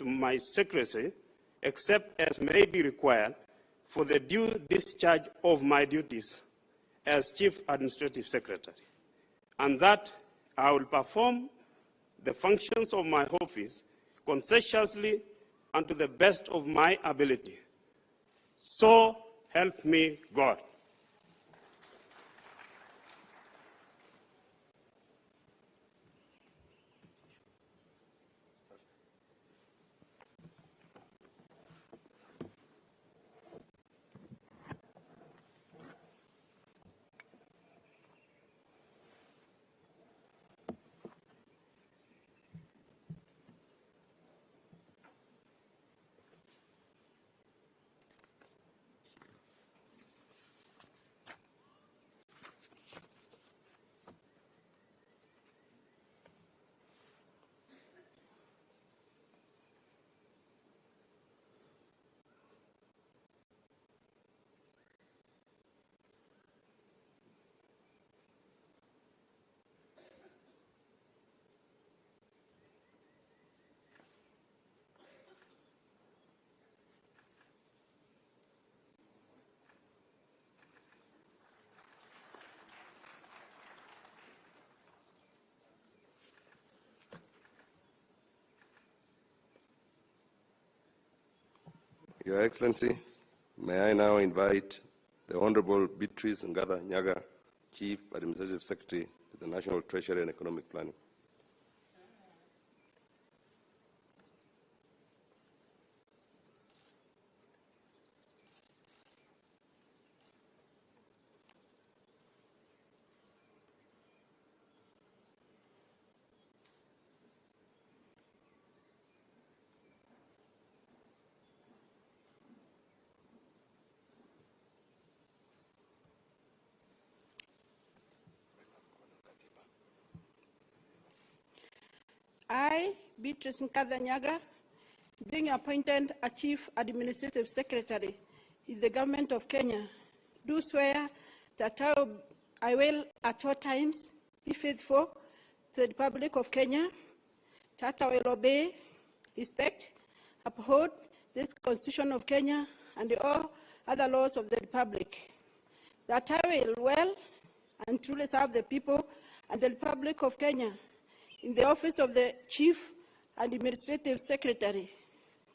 to my secrecy, except as may be required for the due discharge of my duties as Chief Administrative Secretary, and that I will perform the functions of my office conscientiously and to the best of my ability. So help me God. Your Excellency, may I now invite the Honorable Beatrice Ngatha Nyaga, Chief Administrative Secretary to the National Treasury and Economic Planning. I, Beatrice Ngatha Nyaga, being appointed a Chief Administrative Secretary in the Government of Kenya, do swear that I will at all times be faithful to the Republic of Kenya, that I will obey, respect, uphold this Constitution of Kenya and all other laws of the Republic, that I will well and truly serve the people and the Republic of Kenya in the office of the Chief Administrative Secretary,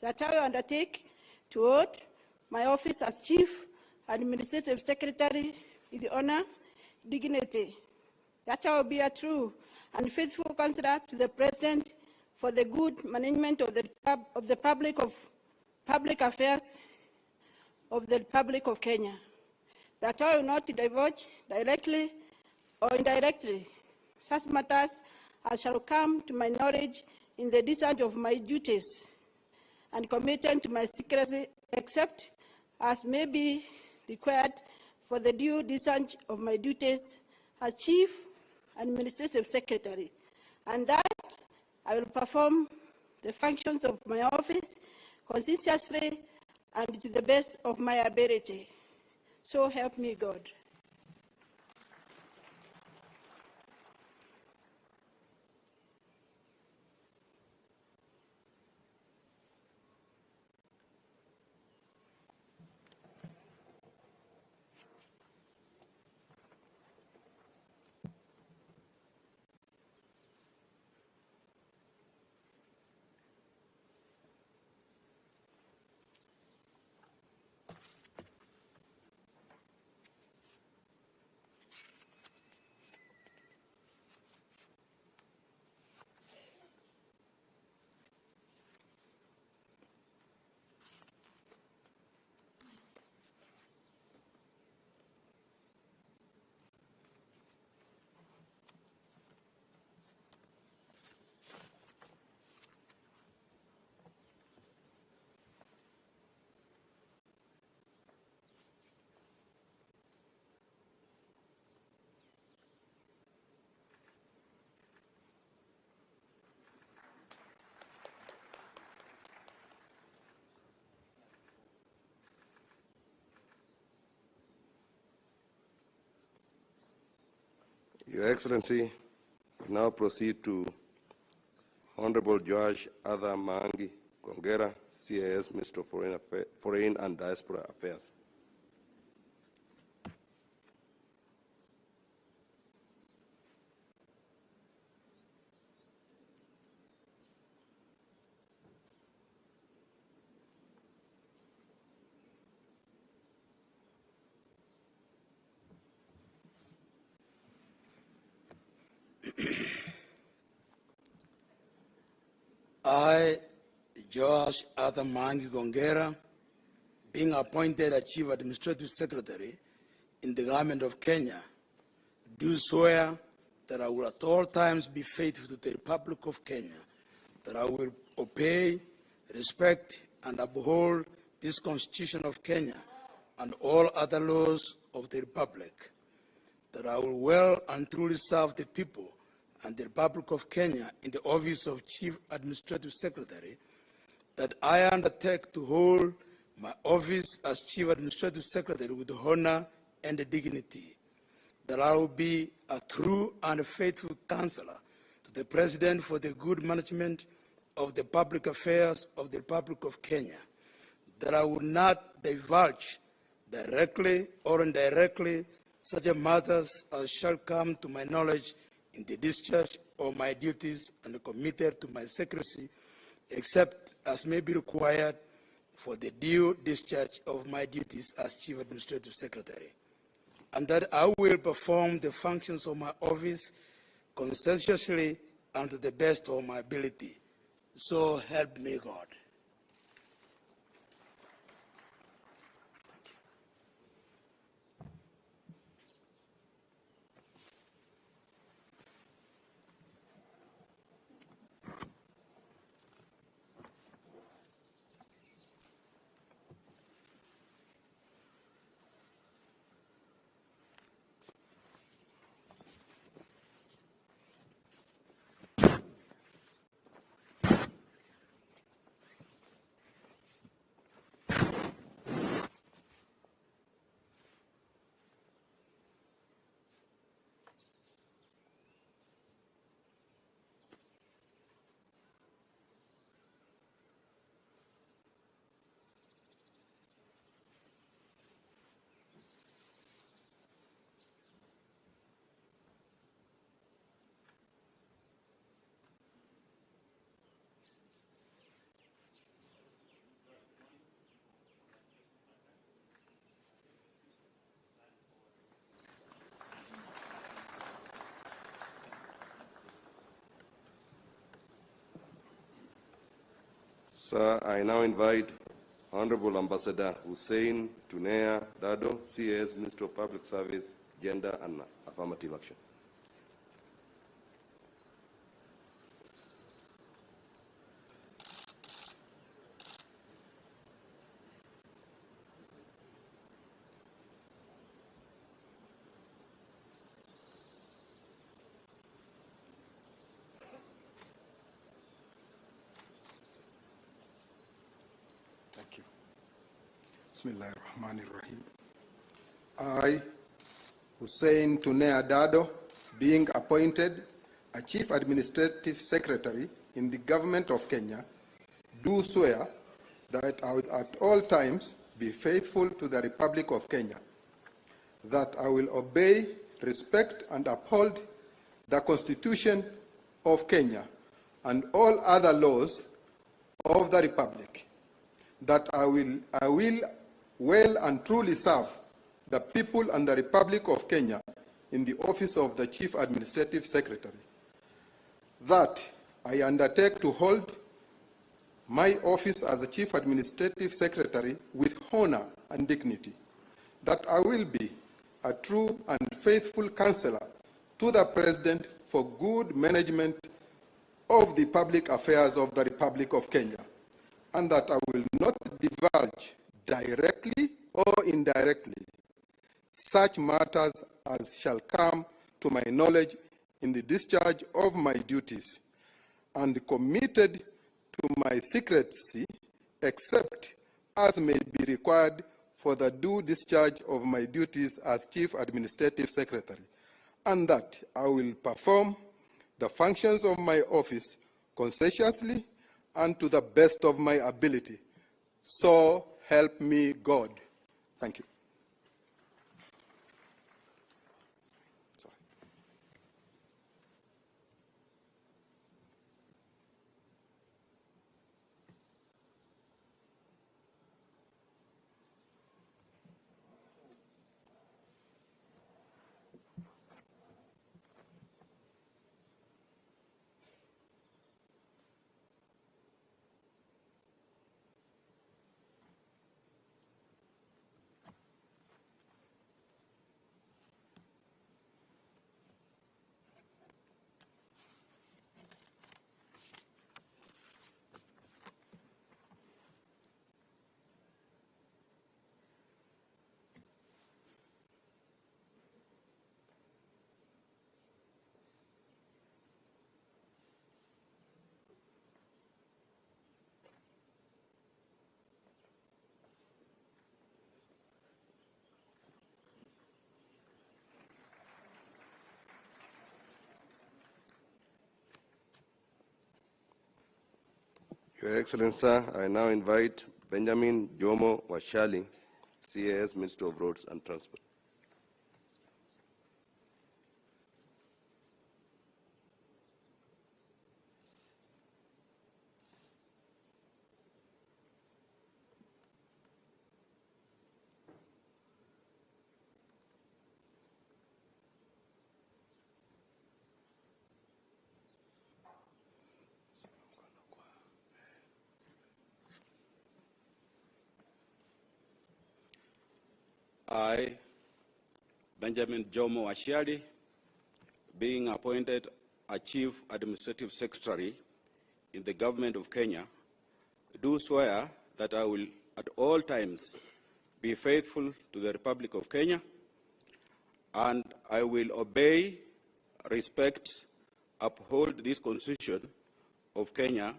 that I will undertake to hold my office as Chief Administrative Secretary with the honor, dignity, that I will be a true and faithful counselor to the President for the good management of the public affairs of the Republic of Kenya, that I will not divulge directly or indirectly such matters as shall come to my knowledge in the discharge of my duties and committed to my secrecy, except as may be required for the due discharge of my duties as Chief Administrative Secretary, and that I will perform the functions of my office conscientiously and to the best of my ability. So help me God. Your Excellency, we now proceed to Honorable Joash Adha Maangi Gongera, CAS, Minister of Foreign and Diaspora Affairs. I, Josh Arthur Mangi Gongera, being appointed as Chief Administrative Secretary in the Government of Kenya, do swear that I will at all times be faithful to the Republic of Kenya, that I will obey, respect, and uphold this Constitution of Kenya and all other laws of the Republic, that I will well and truly serve the people and the Republic of Kenya in the office of Chief Administrative Secretary, that I undertake to hold my office as Chief Administrative Secretary with honor and dignity, that I will be a true and faithful counselor to the President for the good management of the public affairs of the Republic of Kenya, that I will not divulge directly or indirectly such matters as shall come to my knowledge in the discharge of my duties and committed to my secrecy, except as may be required for the due discharge of my duties as Chief Administrative Secretary, and that I will perform the functions of my office conscientiously and to the best of my ability. So help me God. Sir, I now invite Honorable Ambassador Hussein Tunea Dado, CAS, Minister of Public Service, Gender and Affirmative Action. Thank you. Bismillahirrahmanirrahim. I, Hussein Tunea Dado, being appointed a Chief Administrative Secretary in the Government of Kenya, do swear that I will at all times be faithful to the Republic of Kenya, that I will obey, respect, and uphold the Constitution of Kenya and all other laws of the Republic, that I will well and truly serve the people and the Republic of Kenya in the office of the Chief Administrative Secretary, that I undertake to hold my office as a Chief Administrative Secretary with honor and dignity, that I will be a true and faithful counselor to the President for good management of the public affairs of the Republic of Kenya, and that I will not divulge directly or indirectly such matters as shall come to my knowledge in the discharge of my duties, and committed to my secrecy, except as may be required for the due discharge of my duties as Chief Administrative Secretary, and that I will perform the functions of my office conscientiously and to the best of my ability. So help me God. Thank you. Your Excellency, sir, I now invite Benjamin Jomo Washali, CAS, Minister of Roads and Transport. I, Benjamin Jomo Washiali, being appointed a Chief Administrative Secretary in the Government of Kenya, do swear that I will at all times be faithful to the Republic of Kenya, and I will obey, respect, uphold this Constitution of Kenya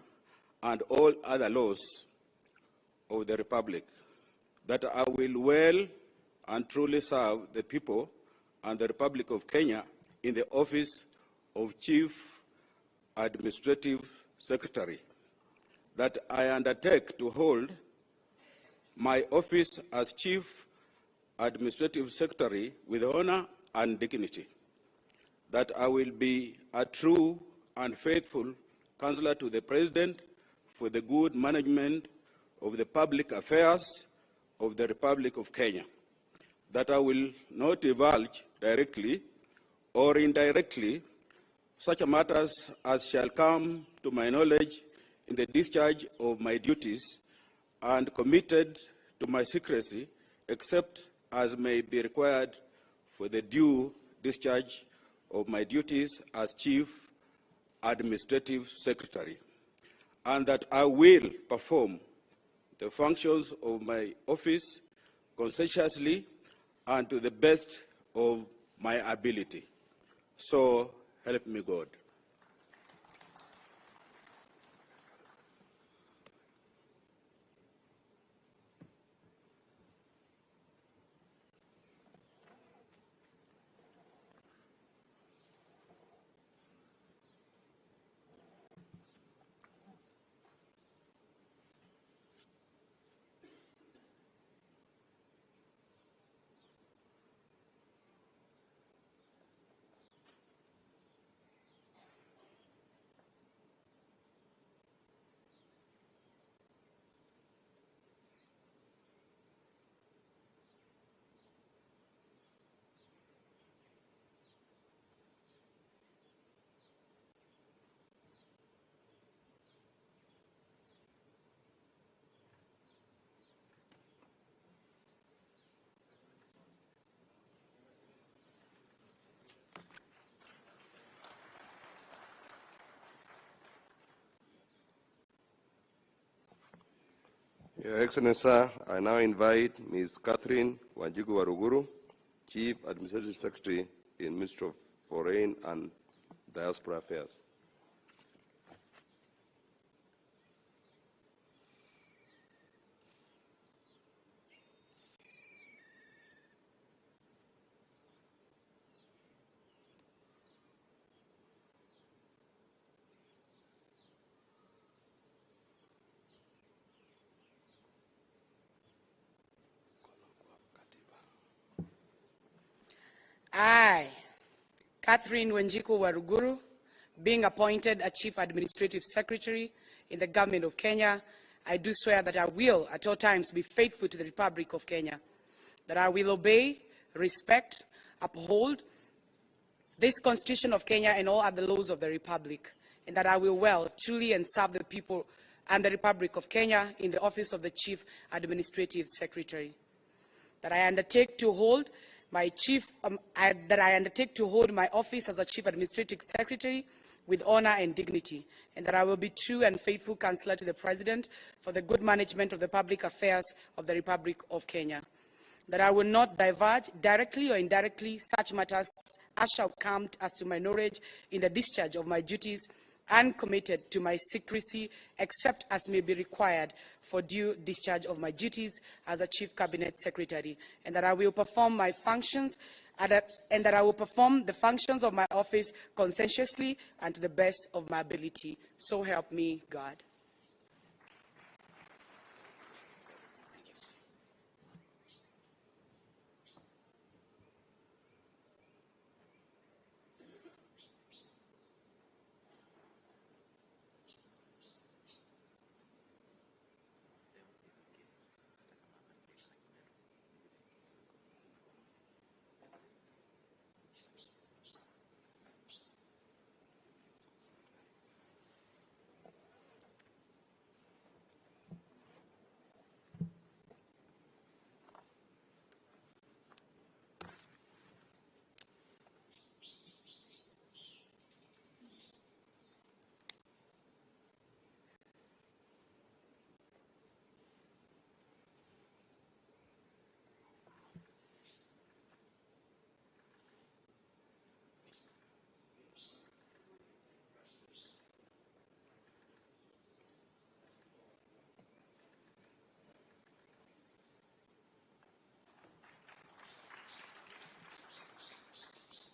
and all other laws of the Republic, that I will well and truly serve the people and the Republic of Kenya in the office of Chief Administrative Secretary, that I undertake to hold my office as Chief Administrative Secretary with honor and dignity, that I will be a true and faithful counselor to the President for the good management of the public affairs of the Republic of Kenya, that I will not divulge directly or indirectly such matters as shall come to my knowledge in the discharge of my duties, and committed to my secrecy except as may be required for the due discharge of my duties as Chief Administrative Secretary, and that I will perform the functions of my office conscientiously and to the best of my ability. So help me God. Your Excellency, sir, I now invite Ms. Catherine Wanjigu Waruguru, Chief Administrative Secretary in Ministry of Foreign and Diaspora Affairs. Catherine Wanjiku Waruguru, being appointed a Chief Administrative Secretary in the Government of Kenya, I do swear that I will at all times be faithful to the Republic of Kenya, that I will obey, respect, uphold this Constitution of Kenya and all other laws of the Republic, and that I will well, truly, and serve the people and the Republic of Kenya in the office of the Chief Administrative Secretary. That I undertake to hold my office as a Chief Administrative Secretary with honor and dignity, and that I will be true and faithful counselor to the President for the good management of the public affairs of the Republic of Kenya. That I will not divulge directly or indirectly such matters as shall come as to my knowledge in the discharge of my duties, and committed to my secrecy except as may be required for due discharge of my duties as a Chief Cabinet Secretary, and that I will perform my functions and that I will perform the functions of my office conscientiously and to the best of my ability. So help me God.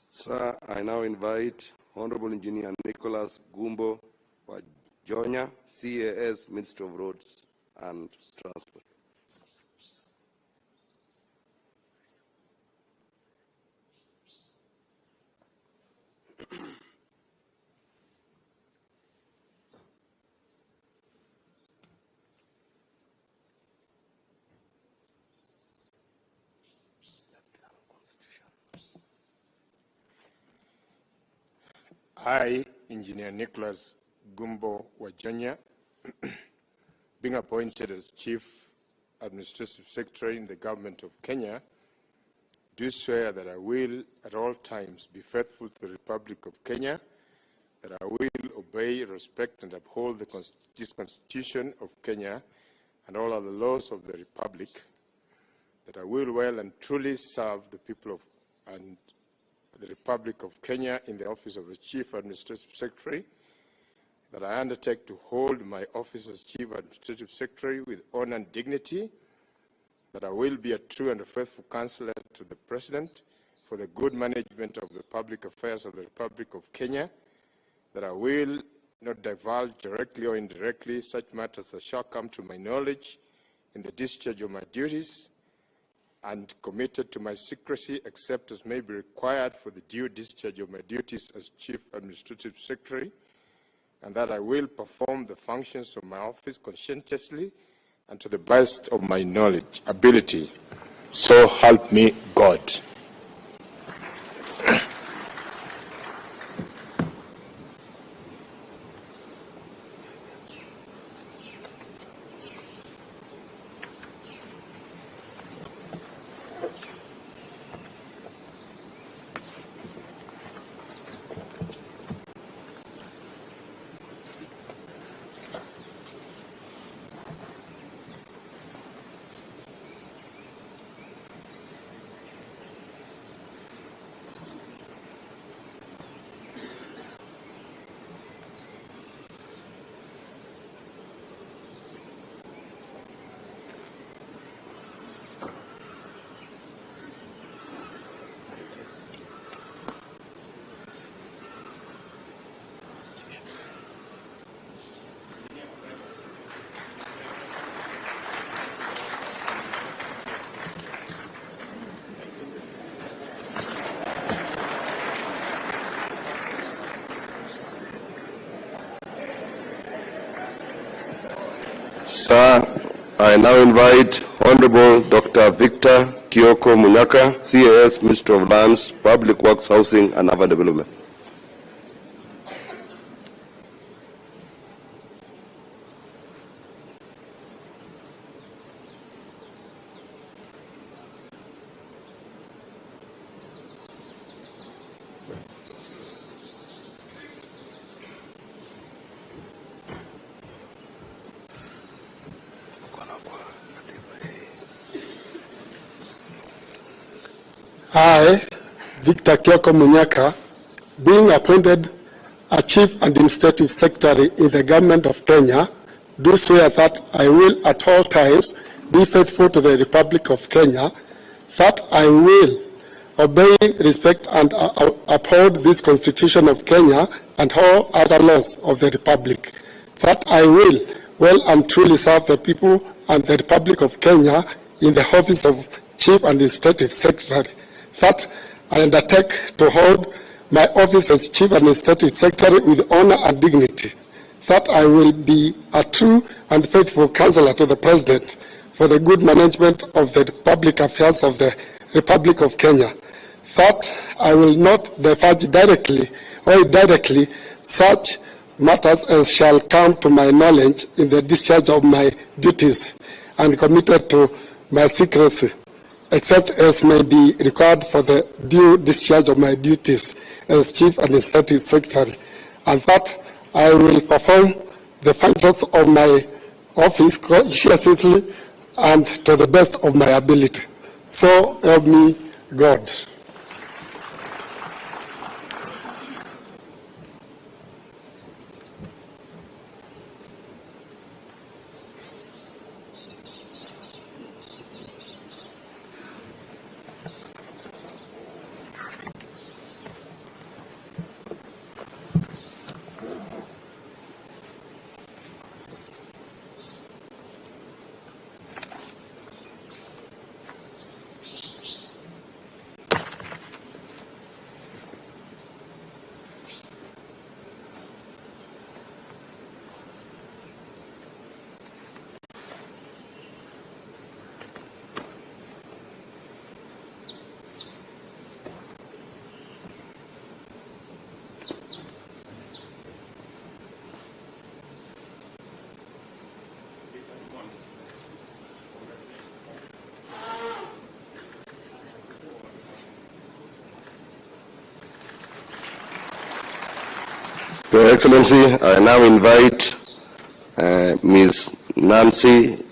Sir, I now invite Honorable Engineer Nicholas Gumbo Wajonya, CAS, Minister of Roads and Transport. I, Engineer Nicholas Gumbo Wajonya, being appointed as Chief Administrative Secretary in the Government of Kenya, do swear that I will at all times be faithful to the Republic of Kenya, that I will obey, respect, and uphold this Constitution of Kenya and all other laws of the Republic, that I will well and truly serve the people of and the Republic of Kenya in the office of the Chief Administrative Secretary, that I undertake to hold my office as Chief Administrative Secretary with honor and dignity, that I will be a true and a faithful counselor to the President for the good management of the public affairs of the Republic of Kenya, that I will not divulge directly or indirectly such matters as shall come to my knowledge in the discharge of my duties, and committed to my secrecy except as may be required for the due discharge of my duties as Chief Administrative Secretary, and that I will perform the functions of my office conscientiously and to the best of my knowledge, ability. So help me God. Sir, I now invite Honorable Dr. Victor Kioko Munyaka, CAS, Minister of Lands, Public Works, Housing and Urban Development. I, Victor Kioko Munyaka, being appointed a Chief Administrative Secretary in the Government of Kenya, do swear that I will at all times be faithful to the Republic of Kenya, that I will obey, respect, and uphold this Constitution of Kenya and all other laws of the Republic, that I will well and truly serve the people and the Republic of Kenya in the office of Chief Administrative Secretary, that I undertake to hold my office as Chief Administrative Secretary with honor and dignity, that I will be a true and faithful counselor to the President for the good management of the public affairs of the Republic of Kenya, that I will not diverge directly or indirectly such matters as shall come to my knowledge in the discharge of my duties, and committed to my secrecy, except as may be required for the due discharge of my duties as Chief Administrative Secretary, and that I will perform the functions of my office conscientiously and to the best of my ability. So help me God. Your Excellency, I now invite Ms. Nancy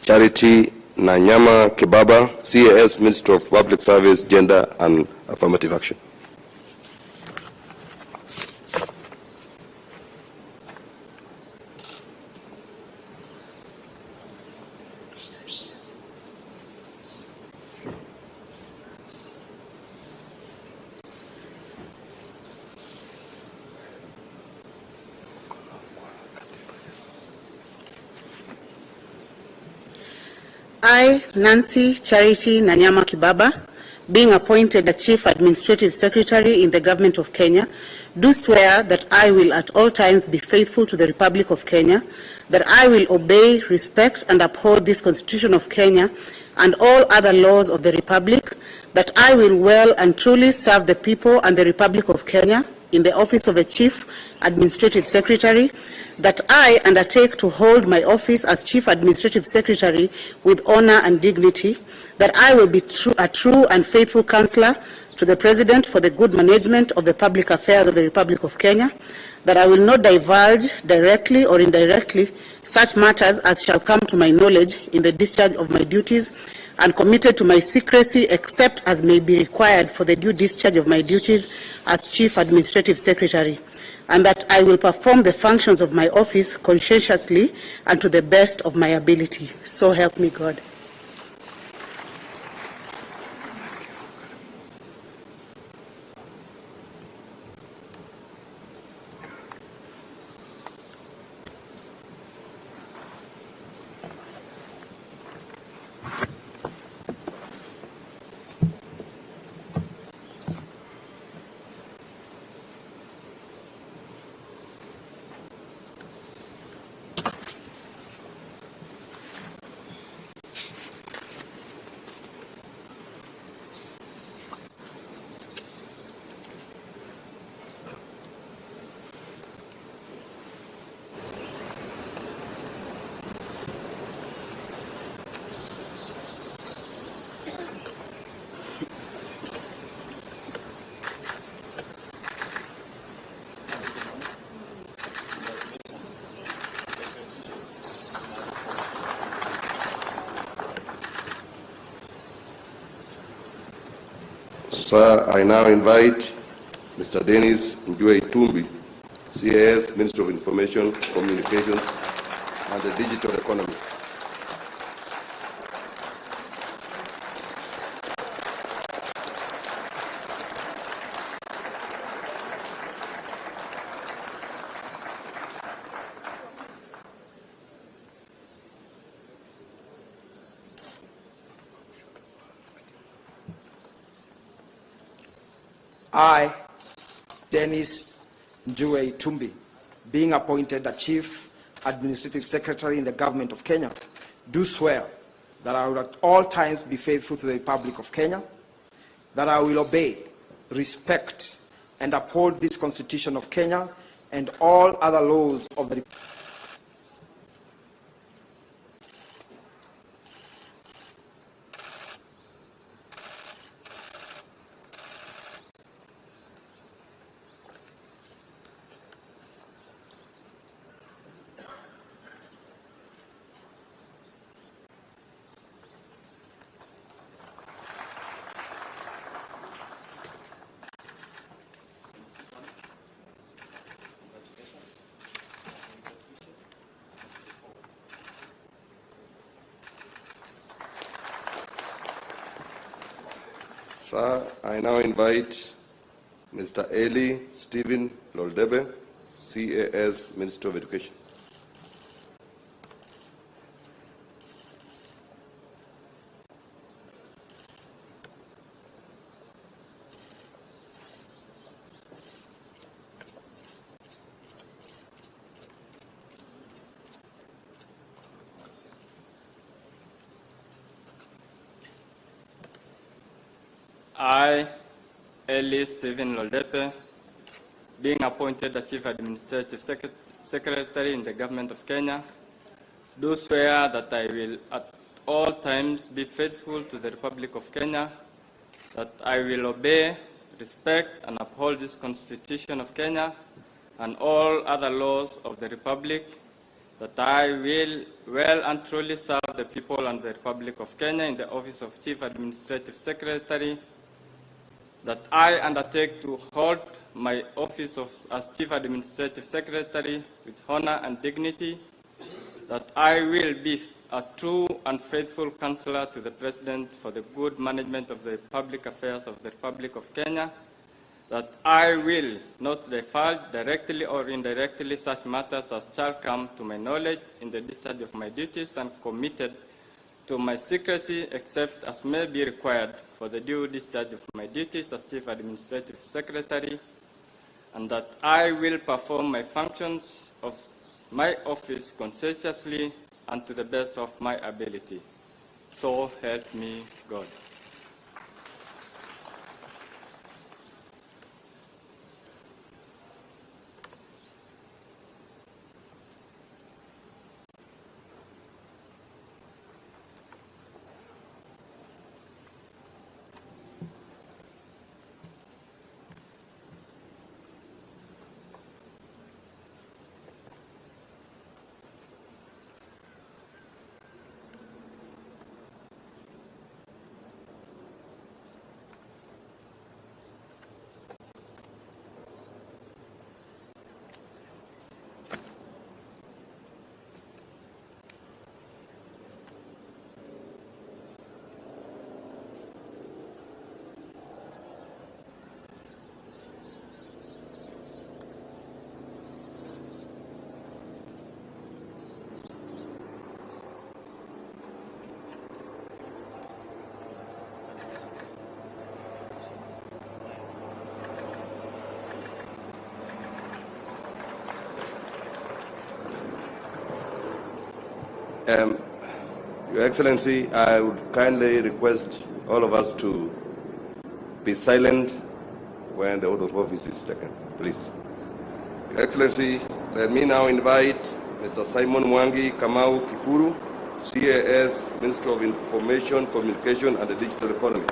Charity Nanyama Kibaba, CAS, Minister of Public Service, Gender and Affirmative Action. I, Nancy Charity Nanyama Kibaba, being appointed the Chief Administrative Secretary in the Government of Kenya, do swear that I will at all times be faithful to the Republic of Kenya, that I will obey, respect, and uphold this Constitution of Kenya and all other laws of the Republic, that I will well and truly serve the people and the Republic of Kenya in the office of a Chief Administrative Secretary, that I undertake to hold my office as Chief Administrative Secretary with honor and dignity, that I will be a true and faithful counselor to the President for the good management of the public affairs of the Republic of Kenya, that I will not divulge directly or indirectly such matters as shall come to my knowledge in the discharge of my duties, and committed to my secrecy except as may be required for the due discharge of my duties as Chief Administrative Secretary, and that I will perform the functions of my office conscientiously and to the best of my ability. So help me God. Sir, I now invite Mr. Dennis Njue Itumbi, CAS, Minister of Information, Communications, and the Digital Economy. I, Dennis Njue Itumbi, being appointed the Chief Administrative Secretary in the Government of Kenya, do swear that I will at all times be faithful to the Republic of Kenya, that I will obey, respect, and uphold this Constitution of Kenya and all other laws of the Republic. Sir, I now invite Mr. Eli Stephen Loldebe, CAS, Minister of Education. I, Eli Stephen Loldebe, being appointed the Chief Administrative Secretary in the Government of Kenya, do swear that I will at all times be faithful to the Republic of Kenya, that I will obey, respect, and uphold this Constitution of Kenya and all other laws of the Republic, that I will well and truly serve the people and the Republic of Kenya in the office of Chief Administrative Secretary, that I undertake to hold my office as Chief Administrative Secretary with honor and dignity, that I will be a true and faithful counselor to the President for the good management of the public affairs of the Republic of Kenya, that I will not divulge directly or indirectly such matters as shall come to my knowledge in the discharge of my duties, and committed to my secrecy except as may be required for the due discharge of my duties as Chief Administrative Secretary, and that I will perform my functions of my office conscientiously and to the best of my ability. So help me God. Your Excellency, I would kindly request all of us to be silent when the oath of office is taken, please. Your Excellency, let me now invite Mr. Simon Mwangi Kamau Kikuru, CAS, Minister of Information, Communication, and the Digital Economy.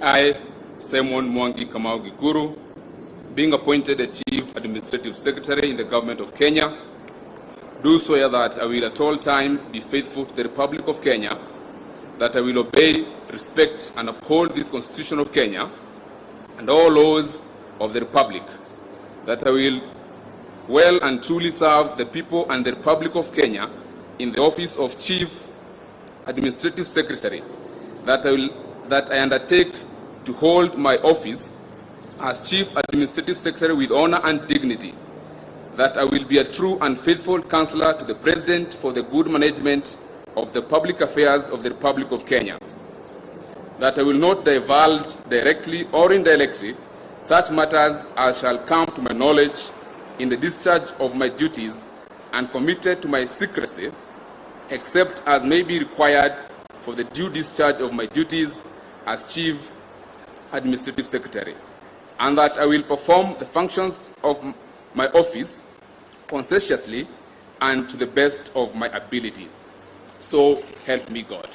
I, Simon Mwangi Kamau Gikuru, being appointed a Chief Administrative Secretary in the Government of Kenya, do swear that I will at all times be faithful to the Republic of Kenya, that I will obey, respect, and uphold this Constitution of Kenya and all laws of the Republic, that I will well and truly serve the people and the Republic of Kenya in the office of Chief Administrative Secretary, that I undertake to hold my office as Chief Administrative Secretary with honor and dignity, that I will be a true and faithful counselor to the President for the good management of the public affairs of the Republic of Kenya, that I will not divulge directly or indirectly such matters as shall come to my knowledge in the discharge of my duties, and committed to my secrecy, except as may be required for the due discharge of my duties as Chief Administrative Secretary, and that I will perform the functions of my office conscientiously and to the best of my ability. So help me God.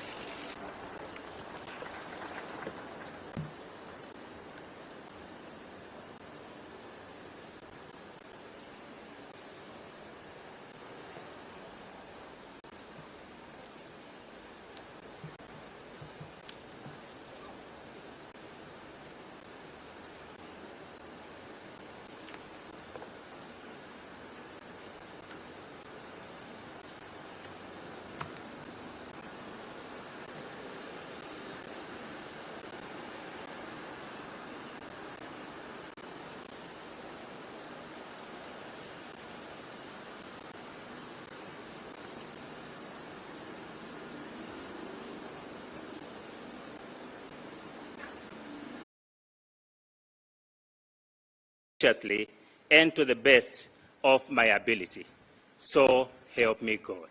And to the best of my ability. So help me God.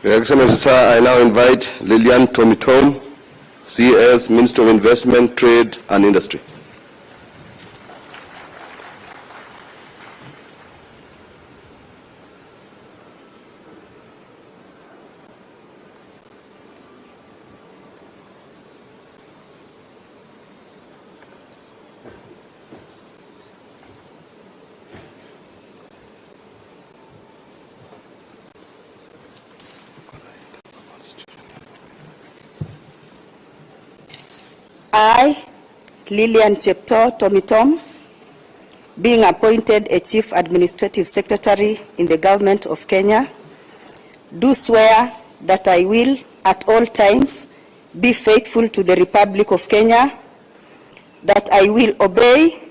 Your Excellency, sir, I now invite Lilian Tomitom, CS, Minister of Investment, Trade and Industry. I, Lilian Chepto Tomitom, being appointed a Chief Administrative Secretary in the Government of Kenya, do swear that I will at all times be faithful to the Republic of Kenya, that I will obey,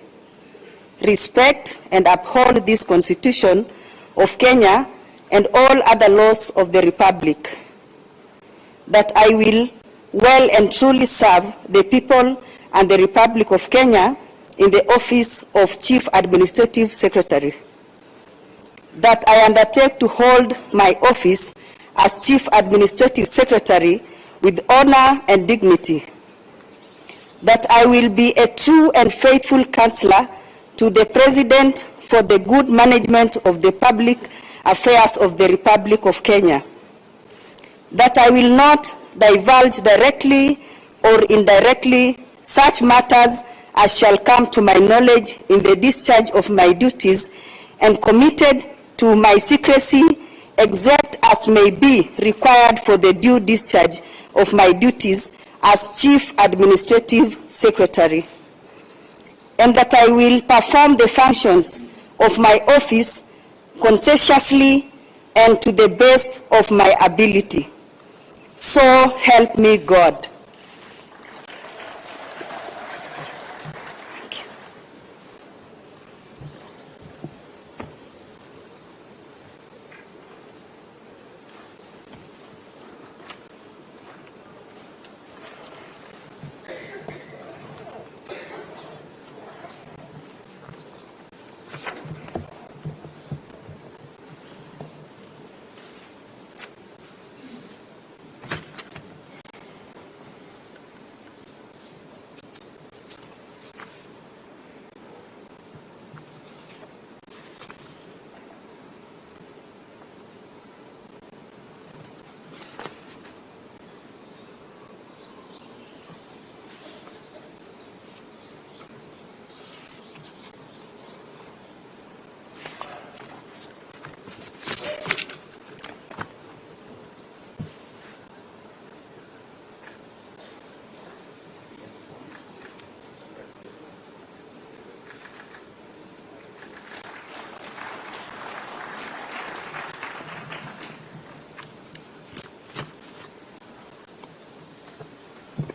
respect, and uphold this Constitution of Kenya and all other laws of the Republic, that I will well and truly serve the people and the Republic of Kenya in the office of Chief Administrative Secretary, that I undertake to hold my office as Chief Administrative Secretary with honor and dignity, that I will be a true and faithful counselor to the President for the good management of the public affairs of the Republic of Kenya, that I will not divulge directly or indirectly such matters as shall come to my knowledge in the discharge of my duties, and committed to my secrecy except as may be required for the due discharge of my duties as Chief Administrative Secretary, and that I will perform the functions of my office conscientiously and to the best of my ability. So help me God.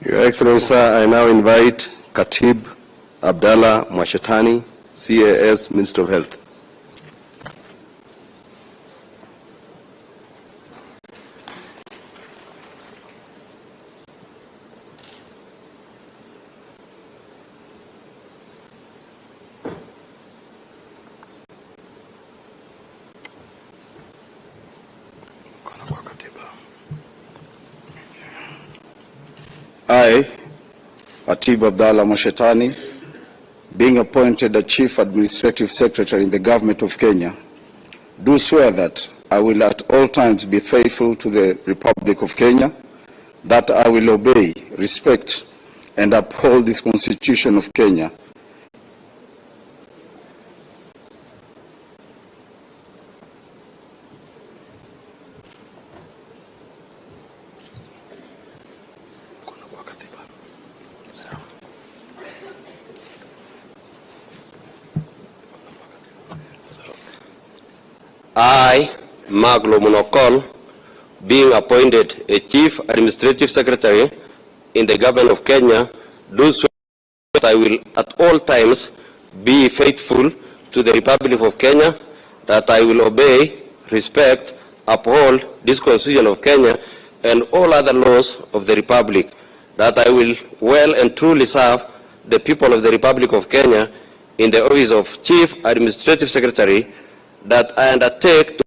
Your Excellency, I now invite Khatib Abdallah Mwashetani, CAS, Minister of Health. I, Khatib Abdallah Mwashetani, being appointed the Chief Administrative Secretary in the Government of Kenya, do swear that I will at all times be faithful to the Republic of Kenya, that I will obey, respect, and uphold this Constitution of Kenya, I, Mark Lomunokol, being appointed a Chief Administrative Secretary in the Government of Kenya, do swear that I will at all times be faithful to the Republic of Kenya, that I will obey, respect, uphold this Constitution of Kenya and all other laws of the Republic, that I will well and truly serve the people of the Republic of Kenya in the office of Chief Administrative Secretary, that I undertake to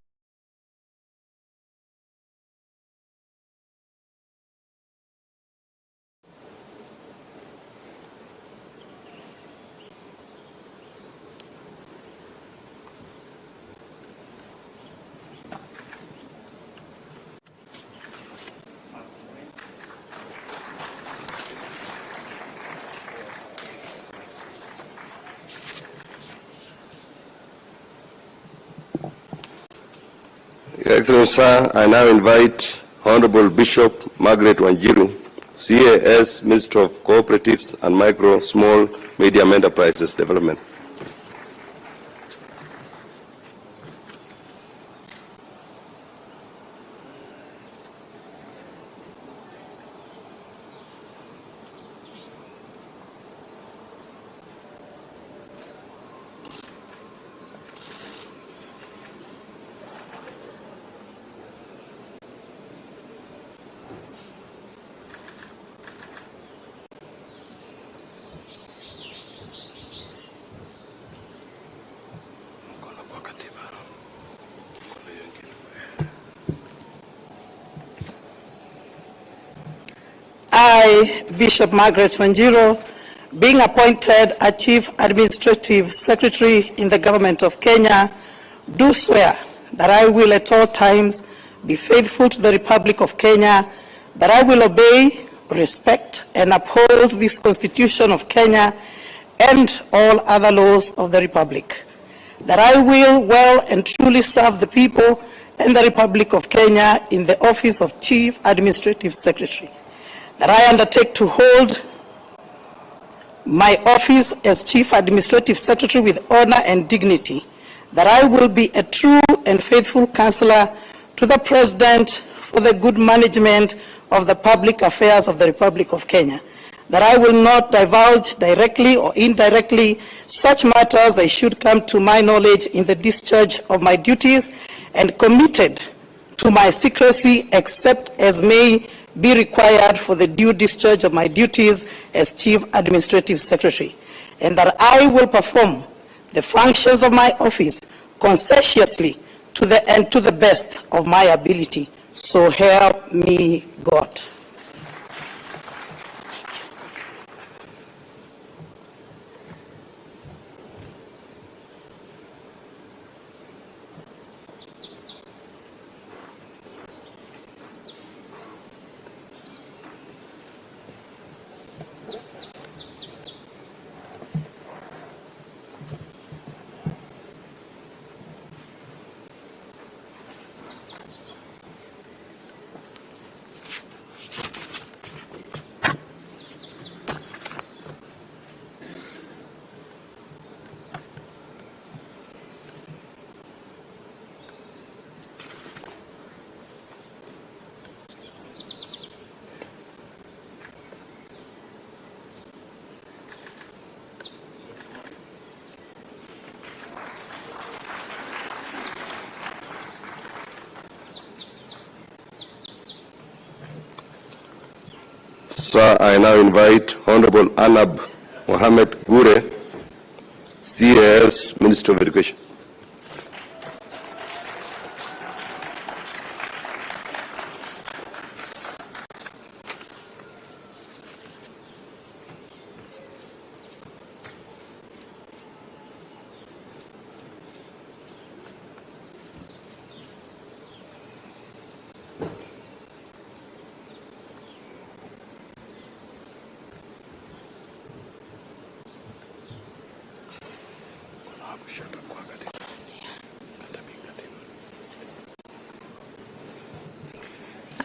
Your Excellency, I now invite Honorable Bishop Margaret Wanjiru, CAS, Minister of Cooperatives and Micro, Small, Medium Enterprises Development. I, Bishop Margaret Wanjiru, being appointed a Chief Administrative Secretary in the Government of Kenya, do swear that I will at all times be faithful to the Republic of Kenya, that I will obey, respect, and uphold this Constitution of Kenya and all other laws of the Republic, that I will well and truly serve the people and the Republic of Kenya in the office of Chief Administrative Secretary, that I undertake to hold my office as Chief Administrative Secretary with honor and dignity, that I will be a true and faithful counselor to the President for the good management of the public affairs of the Republic of Kenya, that I will not divulge directly or indirectly such matters that should come to my knowledge in the discharge of my duties, and committed to my secrecy except as may be required for the due discharge of my duties as Chief Administrative Secretary, and that I will perform the functions of my office conscientiously to the best of my ability. So help me God. Sir, I now invite Honorable Anab Mohamed Gure, CAS, Minister of Education.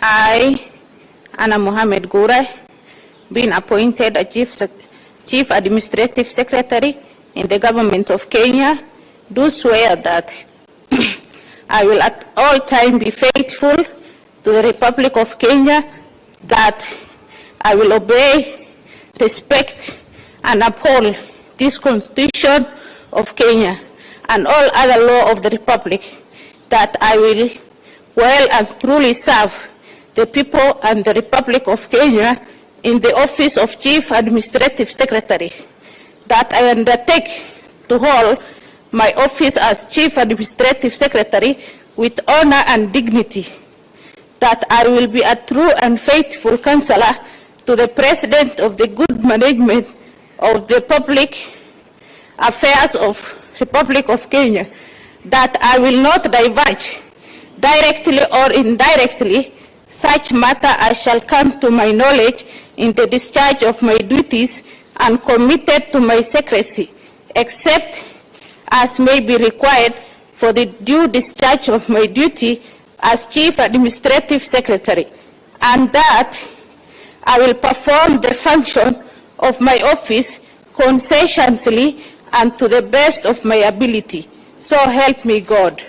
I, Anna Mohamed Gure, being appointed a Chief Administrative Secretary in the Government of Kenya, do swear that I will at all times be faithful to the Republic of Kenya, that I will obey, respect, and uphold this Constitution of Kenya and all other law of the Republic, that I will well and truly serve the people and the Republic of Kenya in the office of Chief Administrative Secretary, that I undertake to hold my office as Chief Administrative Secretary with honor and dignity, that I will be a true and faithful counselor to the President of the good management of the public affairs of Republic of Kenya, that I will not divulge directly or indirectly such matter as shall come to my knowledge in the discharge of my duties, and committed to my secrecy, except as may be required for the due discharge of my duty as Chief Administrative Secretary, and that I will perform the function of my office conscientiously and to the best of my ability. So help me God.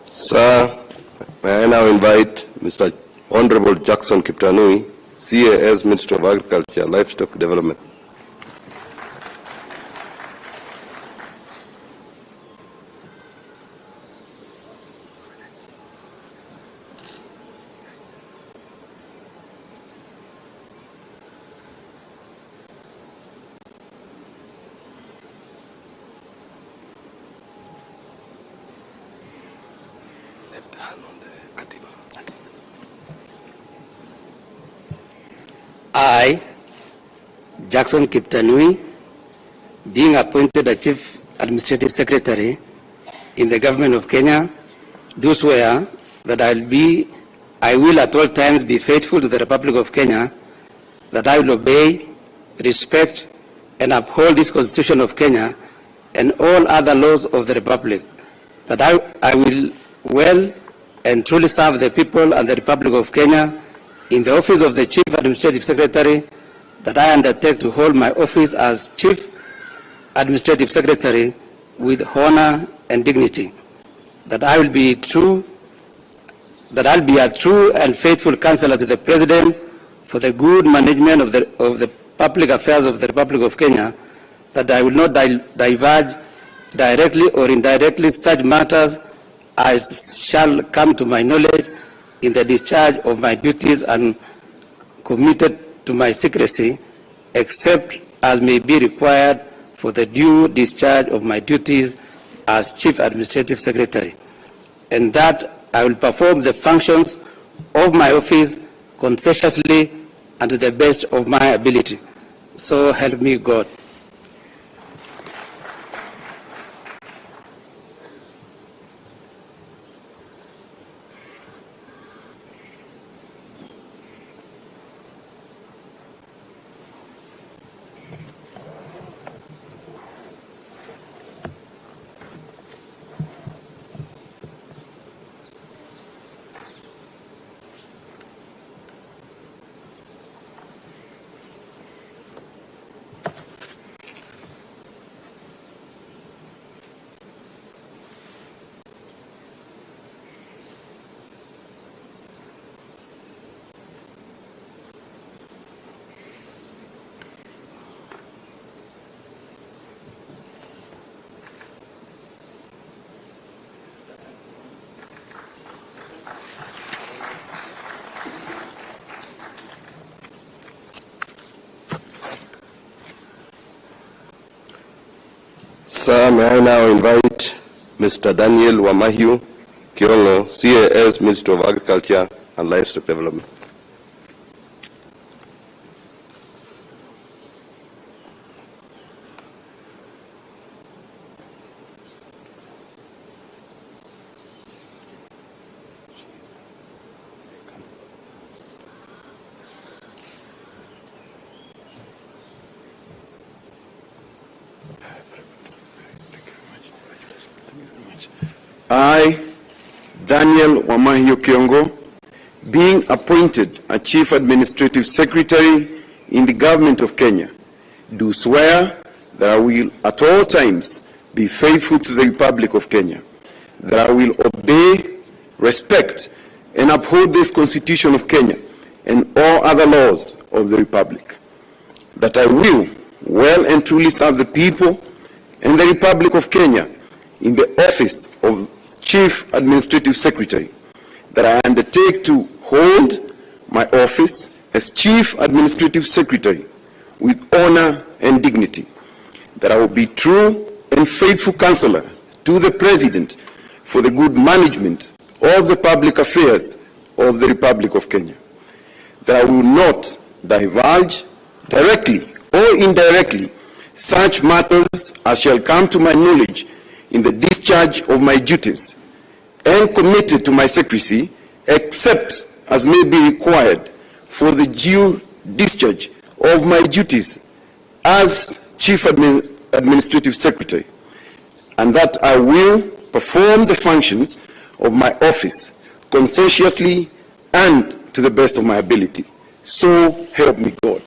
Sir, may I now invite Mr. Honorable Jackson Kiptanui, CAS Minister of Agriculture, Livestock Development. I, Jackson Kiptanui, being appointed a Chief Administrative Secretary in the Government of Kenya, do swear that I will at all times be faithful to the Republic of Kenya, that I will obey, respect, and uphold this Constitution of Kenya and all other laws of the Republic, that I will well and truly serve the people and the Republic of Kenya in the office of the Chief Administrative Secretary, that I undertake to hold my office as Chief Administrative Secretary with honor and dignity, that I'll be a true and faithful counselor to the President for the good management of the public affairs of the Republic of Kenya, that I will not diverge directly or indirectly such matters as shall come to my knowledge in the discharge of my duties and committed to my secrecy, except as may be required for the due discharge of my duties as Chief Administrative Secretary, and that I will perform the functions of my office conscientiously and to the best of my ability. So help me God. Sir, may I now invite Mr. Daniel Wamahiu Kiongo, CAS Minister of Agriculture and Livestock Development. I, Daniel Wamahiu Kiongo, being appointed a Chief Administrative Secretary in the Government of Kenya, do swear that I will at all times be faithful to the Republic of Kenya, that I will obey, respect, and uphold this Constitution of Kenya and all other laws of the Republic, that I will well and truly serve the people and the Republic of Kenya in the office of Chief Administrative Secretary, that I undertake to hold my office as Chief Administrative Secretary with honor and dignity, that I will be true and faithful counselor to the President for the good management of the public affairs of the Republic of Kenya, that I will not divulge directly or indirectly such matters as shall come to my knowledge in the discharge of my duties, and committed to my secrecy, except as may be required for the due discharge of my duties as Chief Administrative Secretary, and that I will perform the functions of my office conscientiously and to the best of my ability. So help me God.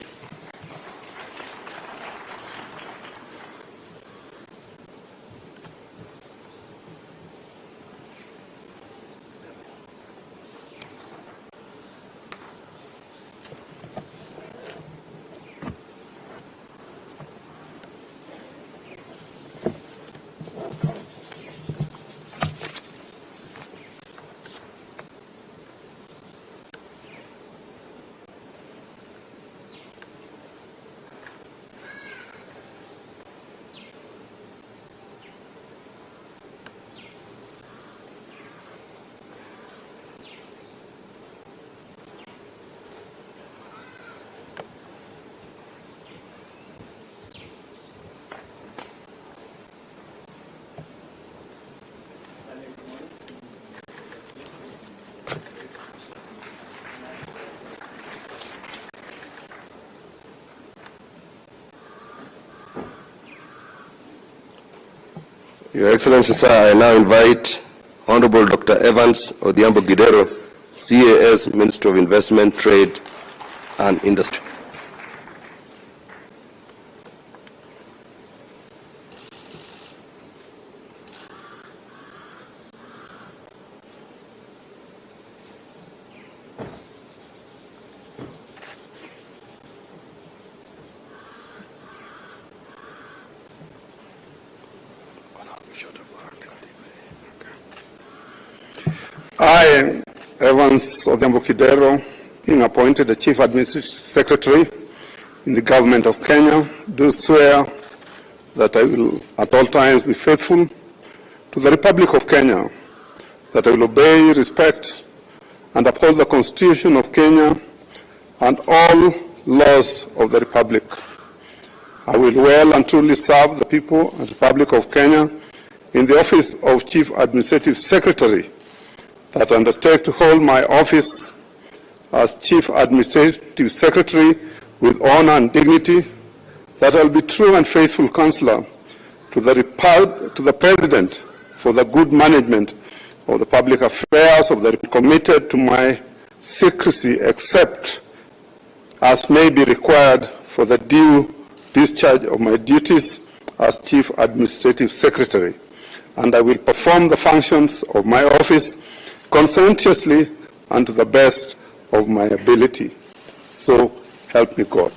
Your Excellency, sir, I now invite Honorable Dr. Evans Odhiambo Gidero, CAS, Minister of Investment, Trade and Industry. I, Evans Odhiambo Gidero, being appointed the Chief Administrative Secretary in the Government of Kenya, do swear that I will at all times be faithful to the Republic of Kenya, that I will obey, respect, and uphold the Constitution of Kenya and all laws of the Republic. I will well and truly serve the people and the Republic of Kenya in the office of Chief Administrative Secretary, that I undertake to hold my office as Chief Administrative Secretary with honor and dignity, that I will be true and faithful counselor to the President for the good management of the public affairs of the Republic, committed to my secrecy except as may be required for the due discharge of my duties as Chief Administrative Secretary, and I will perform the functions of my office conscientiously and to the best of my ability. So help me God.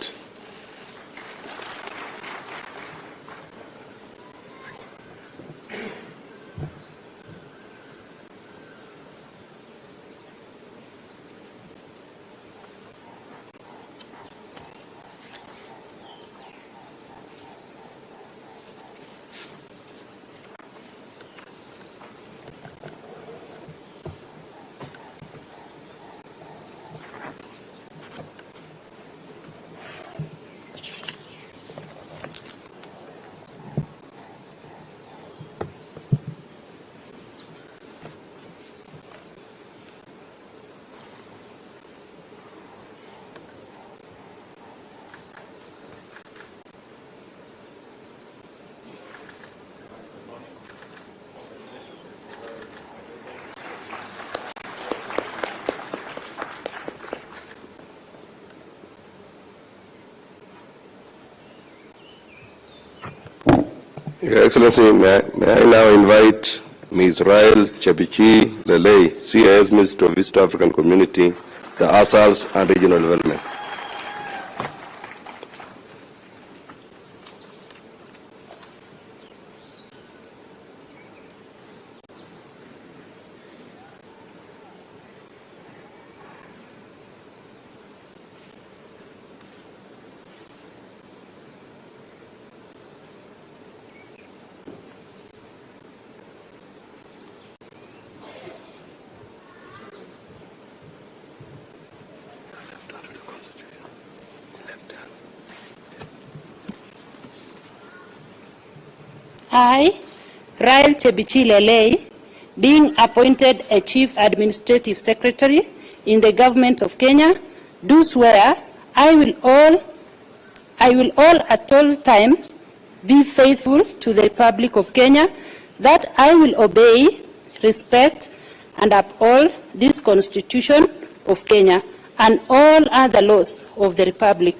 Your Excellency, may I now invite Ms. Rael Chebichi Lelei, CAS Minister of East African Community, the ASALs and Regional Development. I, Rael Chebichi Lelei, being appointed a Chief Administrative Secretary in the Government of Kenya, do swear I will all at all times be faithful to the Republic of Kenya, that I will obey, respect, and uphold this Constitution of Kenya and all other laws of the Republic,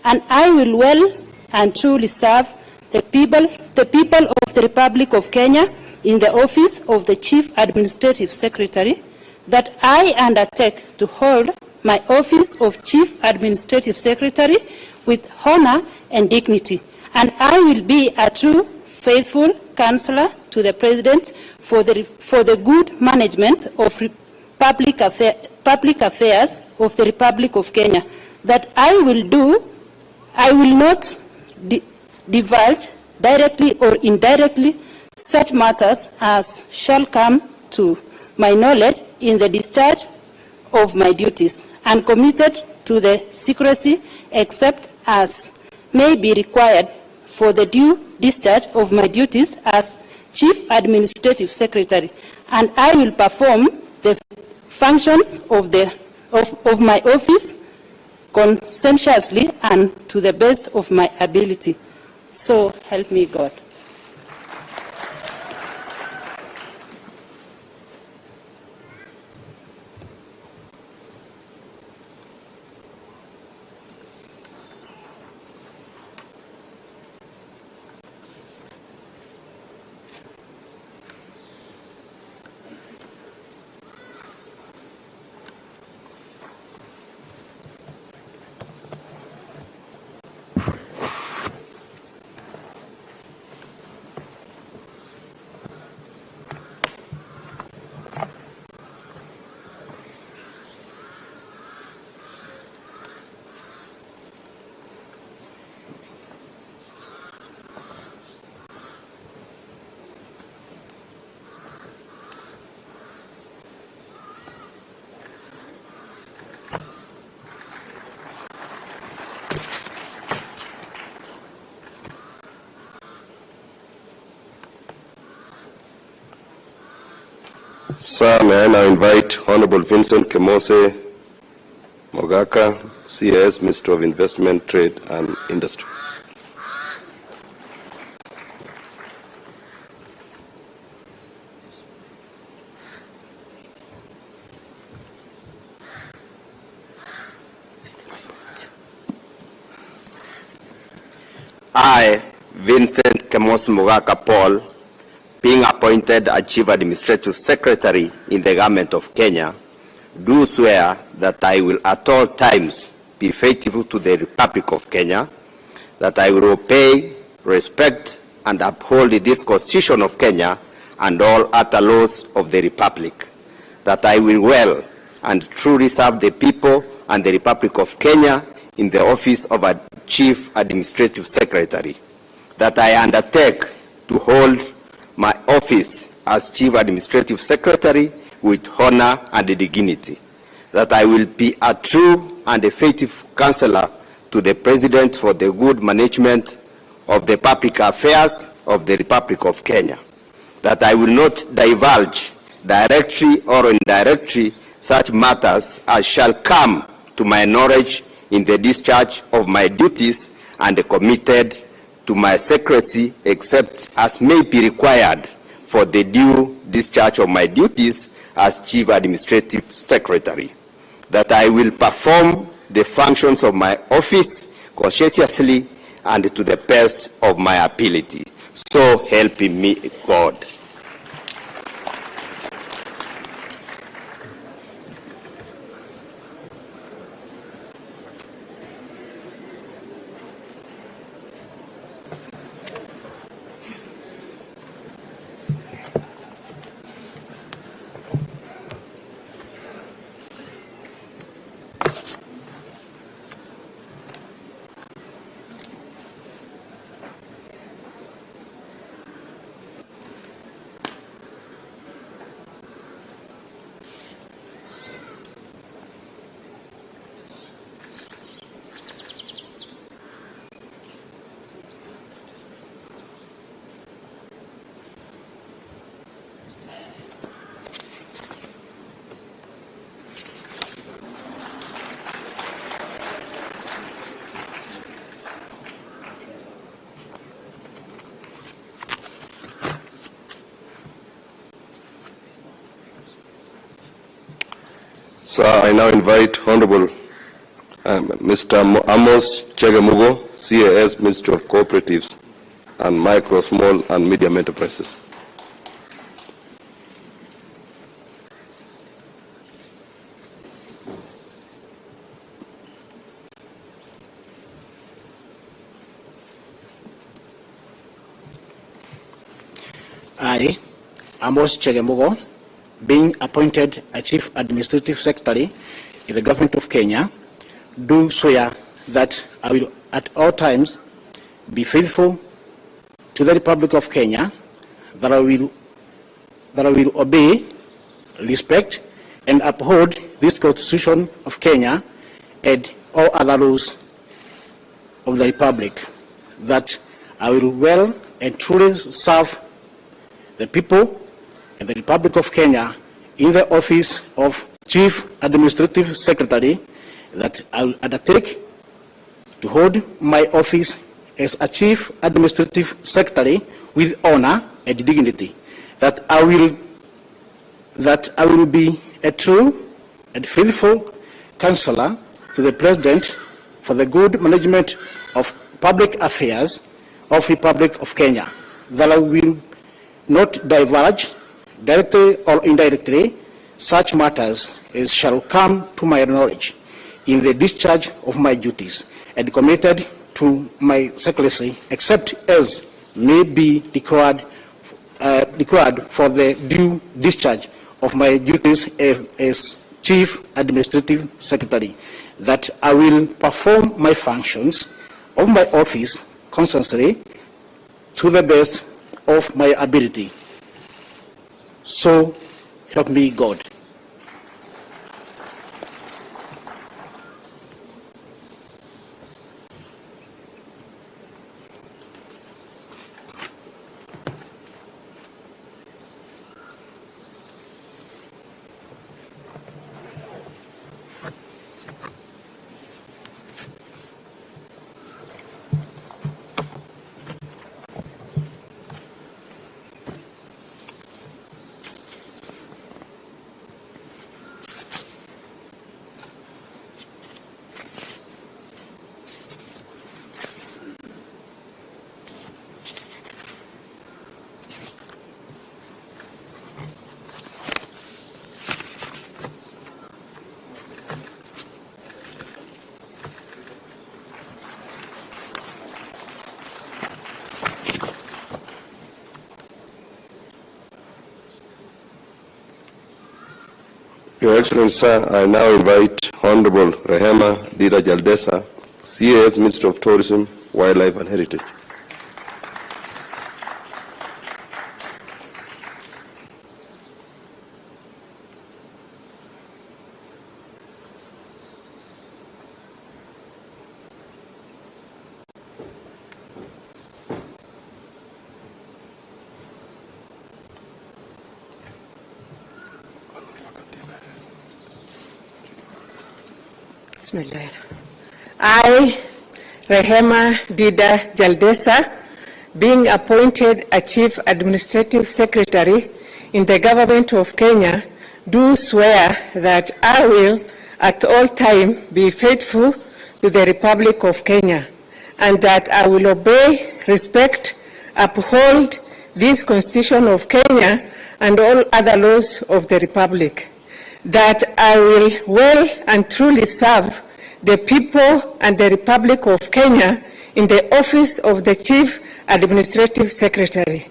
and I will well and truly serve the people of the Republic of Kenya in the office of the Chief Administrative Secretary, that I undertake to hold my office of Chief Administrative Secretary with honor and dignity, and I will be a true, faithful counselor to the President for the good management of public affairs of the Republic of Kenya, that I will not divulge directly or indirectly such matters as shall come to my knowledge in the discharge of my duties, and committed to the secrecy except as may be required for the due discharge of my duties as Chief Administrative Secretary, and I will perform the functions of my office conscientiously and to the best of my ability. So help me God. Sir, may I now invite Honorable Vincent Kemose Mogaka, CAS, Minister of Investment, Trade and Industry. I, Vincent Kemos Mogaka Paul, being appointed as Chief Administrative Secretary in the Government of Kenya, do swear that I will at all times be faithful to the Republic of Kenya, that I will obey, respect, and uphold this Constitution of Kenya and all other laws of the Republic, that I will well and truly serve the people and the Republic of Kenya in the office of a Chief Administrative Secretary, that I undertake to hold my office as Chief Administrative Secretary with honor and dignity, that I will be a true and a faithful counselor to the President for the good management of the public affairs of the Republic of Kenya, that I will not divulge directly or indirectly such matters as shall come to my knowledge in the discharge of my duties, and committed to my secrecy except as may be required for the due discharge of my duties as Chief Administrative Secretary, that I will perform the functions of my office conscientiously and to the best of my ability. So help me God. Sir, I now invite Honorable Mr. Amos Chegemugo, CAS, Minister of Cooperatives and Micro, Small and Medium Enterprises. I, Amos Chegemugo, being appointed a Chief Administrative Secretary in the Government of Kenya, do swear that I will at all times be faithful to the Republic of Kenya, that I will obey, respect, and uphold this Constitution of Kenya and all other laws of the Republic, that I will well and truly serve the people in the Republic of Kenya in the office of Chief Administrative Secretary, that I will undertake to hold my office as a Chief Administrative Secretary with honor and dignity, that I will be a true and faithful counselor to the President for the good management of public affairs of Republic of Kenya, that I will not divulge directly or indirectly such matters as shall come to my knowledge in the discharge of my duties, and committed to my secrecy except as may be required for the due discharge of my duties as Chief Administrative Secretary, that I will perform my functions of my office conscientiously to the best of my ability. So help me God. Your Excellency, sir, I now invite Honorable Rehema Dida Jaldesa, CAS Minister of Tourism, Wildlife and Heritage. I, Rehema Dida Jaldesa, being appointed a Chief Administrative Secretary in the Government of Kenya, do swear that I will at all times be faithful to the Republic of Kenya, and that I will obey, respect, uphold this Constitution of Kenya and all other laws of the Republic, that I will well and truly serve the people and the Republic of Kenya in the office of the Chief Administrative Secretary,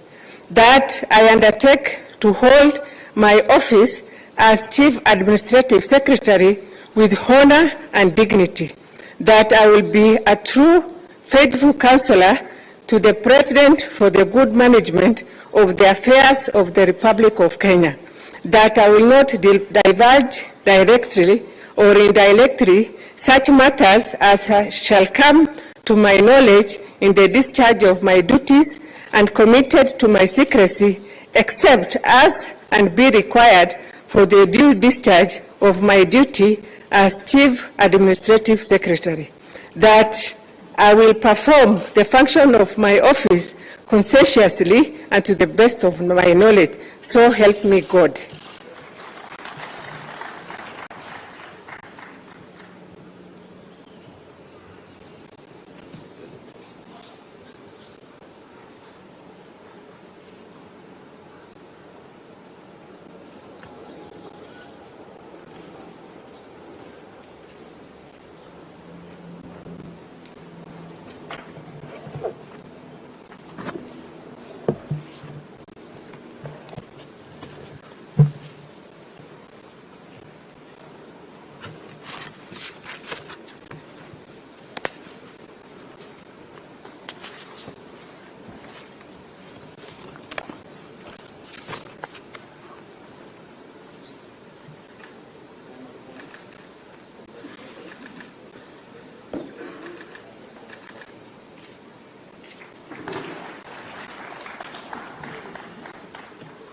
that I undertake to hold my office as Chief Administrative Secretary with honor and dignity, that I will be a true, faithful counselor to the President for the good management of the affairs of the Republic of Kenya, that I will not divulge directly or indirectly such matters as shall come to my knowledge in the discharge of my duties, and committed to my secrecy, except as and be required for the due discharge of my duty as Chief Administrative Secretary, that I will perform the function of my office conscientiously and to the best of my knowledge. So help me God.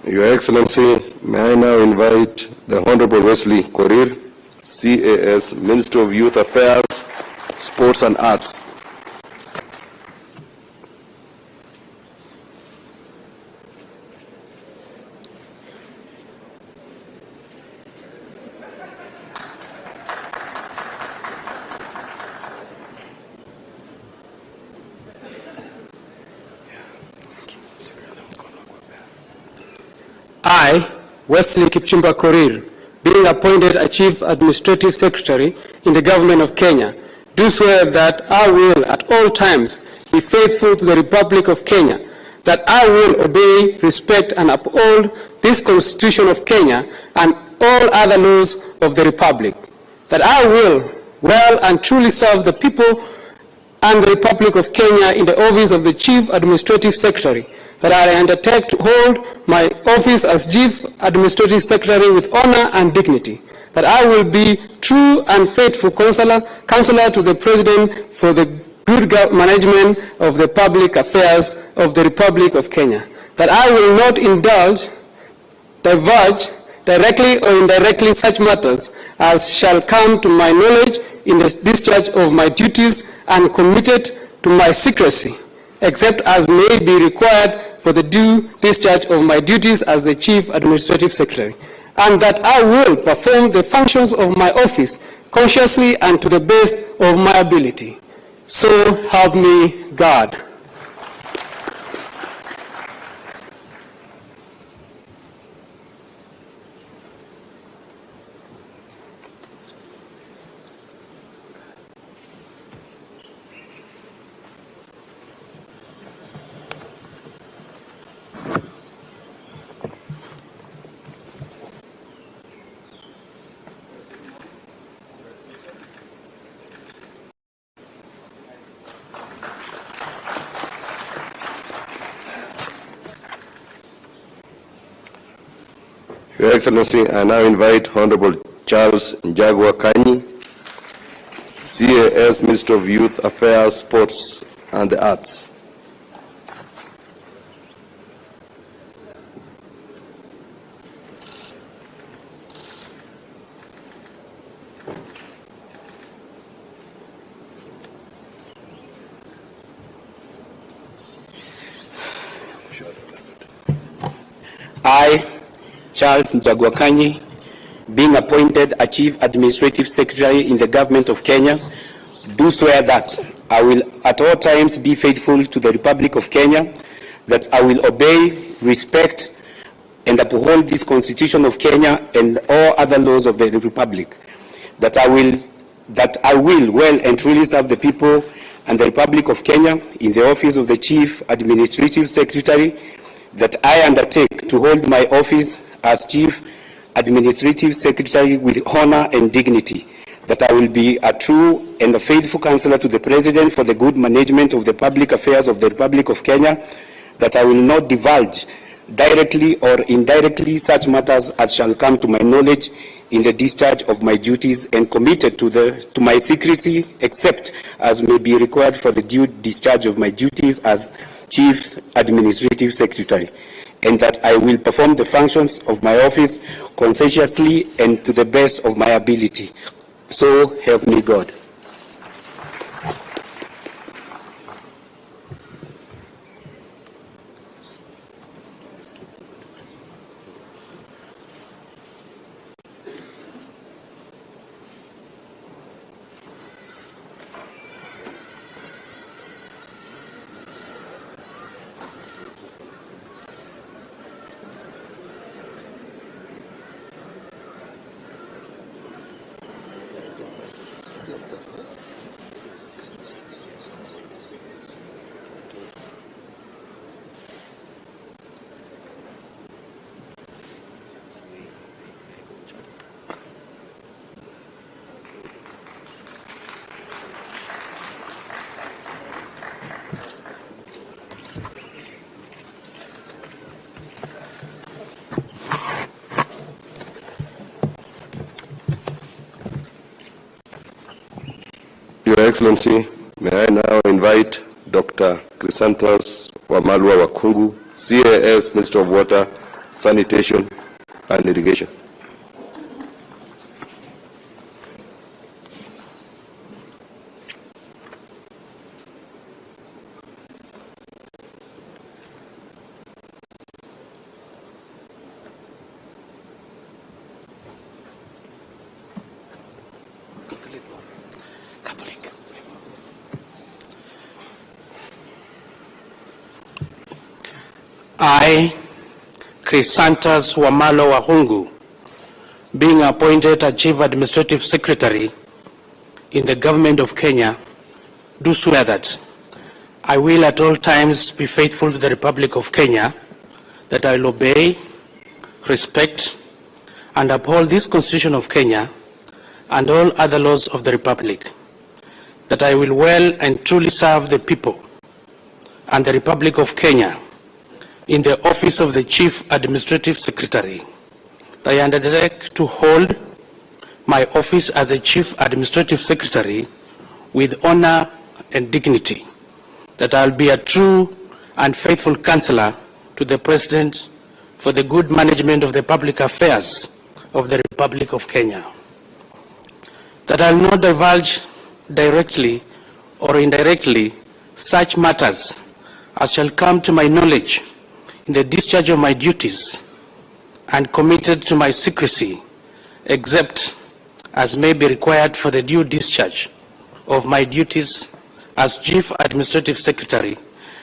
Your Excellency, may I now invite the Honorable Wesley Korir, CAS Minister of Youth Affairs, Sports and Arts. I, Wesley Kipchumba Korir, being appointed a Chief Administrative Secretary in the Government of Kenya, do swear that I will at all times be faithful to the Republic of Kenya, that I will obey, respect, and uphold this Constitution of Kenya and all other laws of the Republic, that I will well and truly serve the people and the Republic of Kenya in the office of the Chief Administrative Secretary, that I undertake to hold my office as Chief Administrative Secretary with honor and dignity, that I will be true and faithful counselor to the President for the good management of the public affairs of the Republic of Kenya, that I will not indulge, divulge, directly or indirectly such matters as shall come to my knowledge in the discharge of my duties, and committed to my secrecy, except as may be required for the due discharge of my duties as the Chief Administrative Secretary, and that I will perform the functions of my office consciously and to the best of my ability. So help me God. Your Excellency, I now invite Honorable Charles Njagwa Kanyi, CAS, Minister of Youth Affairs, Sports and the Arts. I, Charles Njagwa Kanyi, being appointed a Chief Administrative Secretary in the Government of Kenya, do swear that I will at all times be faithful to the Republic of Kenya, that I will obey, respect, and uphold this Constitution of Kenya and all other laws of the Republic, that I will well and truly serve the people and the Republic of Kenya in the office of the Chief Administrative Secretary, that I undertake to hold my office as Chief Administrative Secretary with honor and dignity, that I will be a true and a faithful counselor to the President for the good management of the public affairs of the Republic of Kenya, that I will not divulge directly or indirectly such matters as shall come to my knowledge in the discharge of my duties, and committed to my secrecy except as may be required for the due discharge of my duties as Chief Administrative Secretary, and that I will perform the functions of my office conscientiously and to the best of my ability. So help me God. Your Excellency, may I now invite Dr. Chrysanthus Wamalwa Wakungu, CAS, Minister of Water, Sanitation and Irrigation. I, Chrysanthus Wamalo Wahungu, being appointed a Chief Administrative Secretary in the Government of Kenya, do swear that I will at all times be faithful to the Republic of Kenya, that I will obey, respect, and uphold this Constitution of Kenya and all other laws of the Republic, that I will well and truly serve the people and the Republic of Kenya in the office of the Chief Administrative Secretary. I undertake to hold my office as the Chief Administrative Secretary with honor and dignity, that I'll be a true and faithful counselor to the President for the good management of the public affairs of the Republic of Kenya, that I'll not divulge directly or indirectly such matters as shall come to my knowledge in the discharge of my duties, and committed to my secrecy, except as may be required for the due discharge of my duties as Chief Administrative Secretary,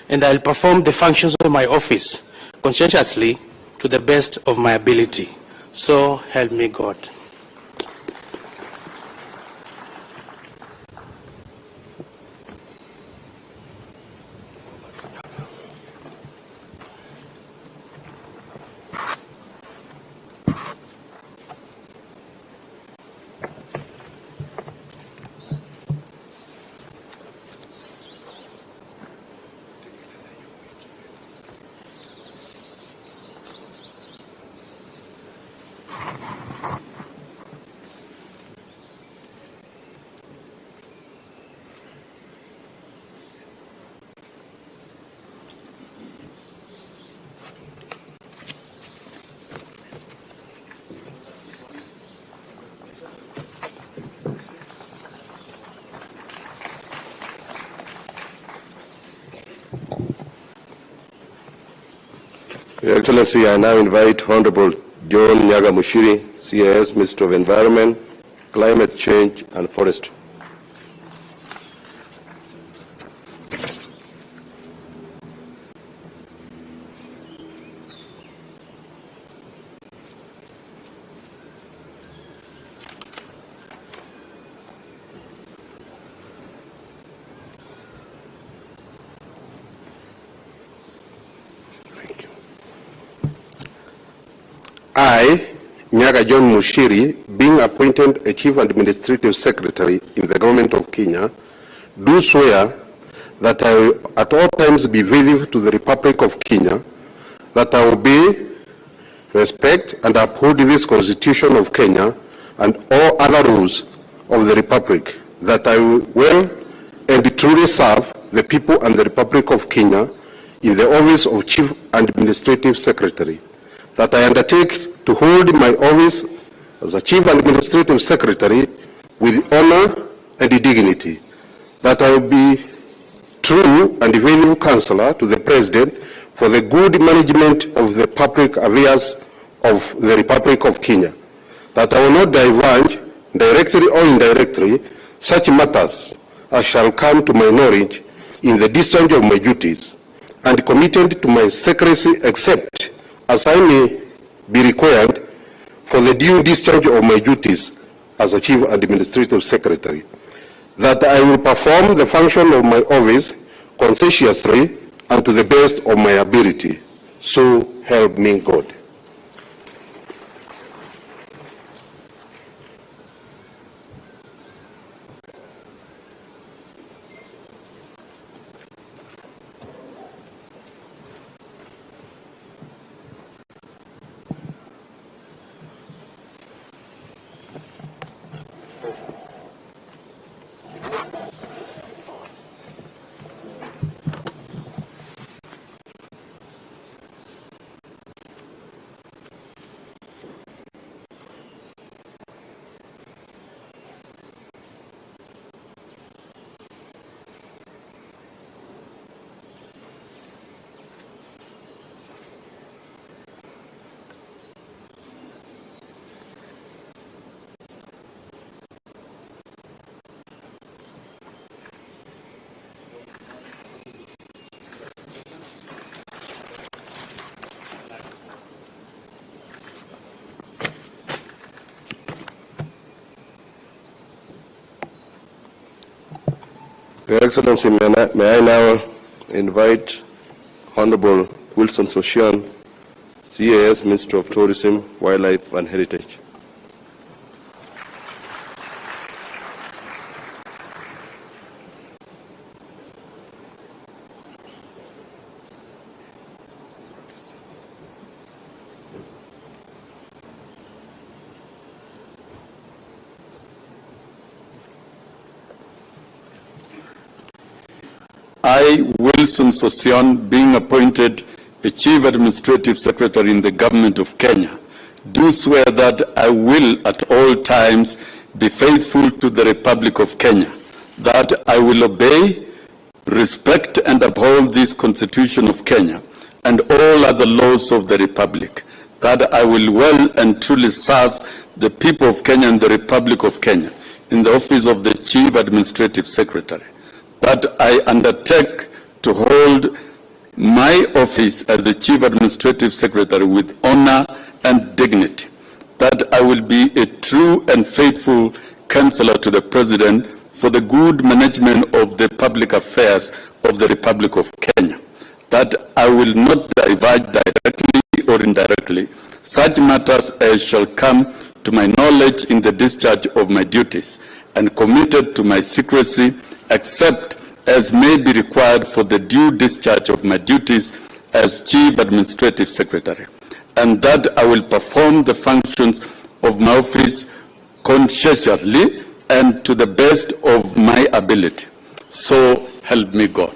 and I will perform the functions of my office conscientiously to the best of my ability. So help me God. Your Excellency, I now invite Honorable John Nyaga Mushiri, CAS, Minister of Environment, Climate Change and Forestry. I, Nyaga John Mushiri, being appointed a Chief Administrative Secretary in the Government of Kenya, do swear that I will at all times be faithful to the Republic of Kenya, that I will obey, respect, and uphold this Constitution of Kenya and all other rules of the Republic, that I will well and truly serve the people and the Republic of Kenya in the office of Chief Administrative Secretary, that I undertake to hold my office as a Chief Administrative Secretary with honor and dignity, that I will be true and faithful counselor to the President for the good management of the public affairs of the Republic of Kenya, that I will not divulge, directly or indirectly, such matters as shall come to my knowledge in the discharge of my duties, and committed to my secrecy except as I may be required for the due discharge of my duties as a Chief Administrative Secretary, that I will perform the function of my office conscientiously and to the best of my ability. So help me God. Your Excellency, may I now invite Honorable Wilson Sossion, CAS, Minister of Tourism, Wildlife and Heritage. I, Wilson Sossion, being appointed a Chief Administrative Secretary in the Government of Kenya, do swear that I will at all times be faithful to the Republic of Kenya, that I will obey, respect and uphold this Constitution of Kenya and all other laws of the Republic, that I will well and truly serve the people of Kenya and the Republic of Kenya in the office of the Chief Administrative Secretary, that I undertake to hold my office as the Chief Administrative Secretary with honor and dignity, that I will be a true and faithful counselor to the President for the good management of the public affairs of the Republic of Kenya, that I will not divulge directly or indirectly such matters as shall come to my knowledge in the discharge of my duties, and committed to my secrecy except as may be required for the due discharge of my duties as Chief Administrative Secretary, and that I will perform the functions of my office conscientiously and to the best of my ability. So help me God.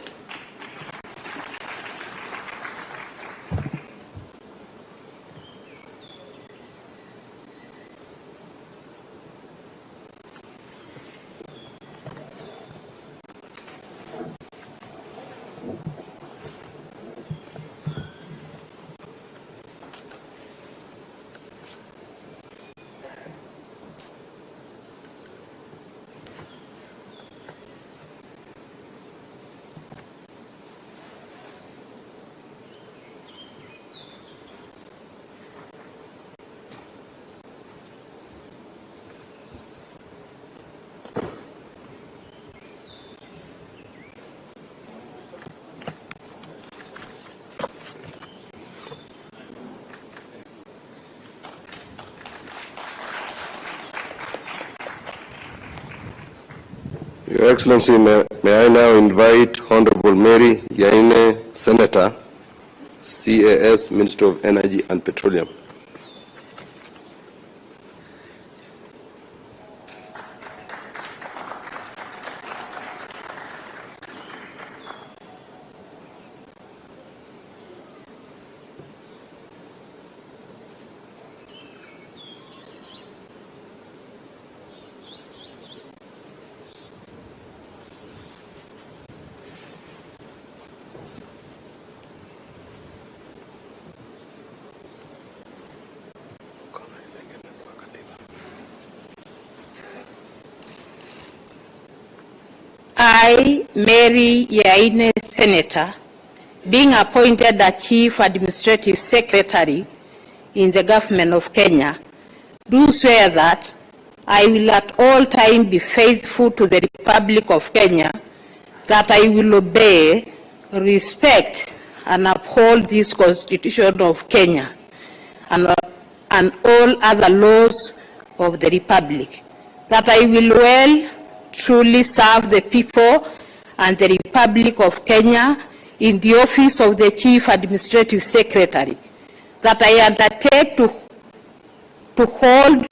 Your Excellency, may I now invite Honorable Mary Yaine, Senator, CAS, Minister of Energy and Petroleum. I, Mary Yaine, Senator, being appointed the Chief Administrative Secretary in the Government of Kenya, do swear that I will at all times be faithful to the Republic of Kenya, that I will obey, respect, and uphold this Constitution of Kenya and all other laws of the Republic, that I will well truly serve the people and the Republic of Kenya in the office of the Chief Administrative Secretary, that I undertake to hold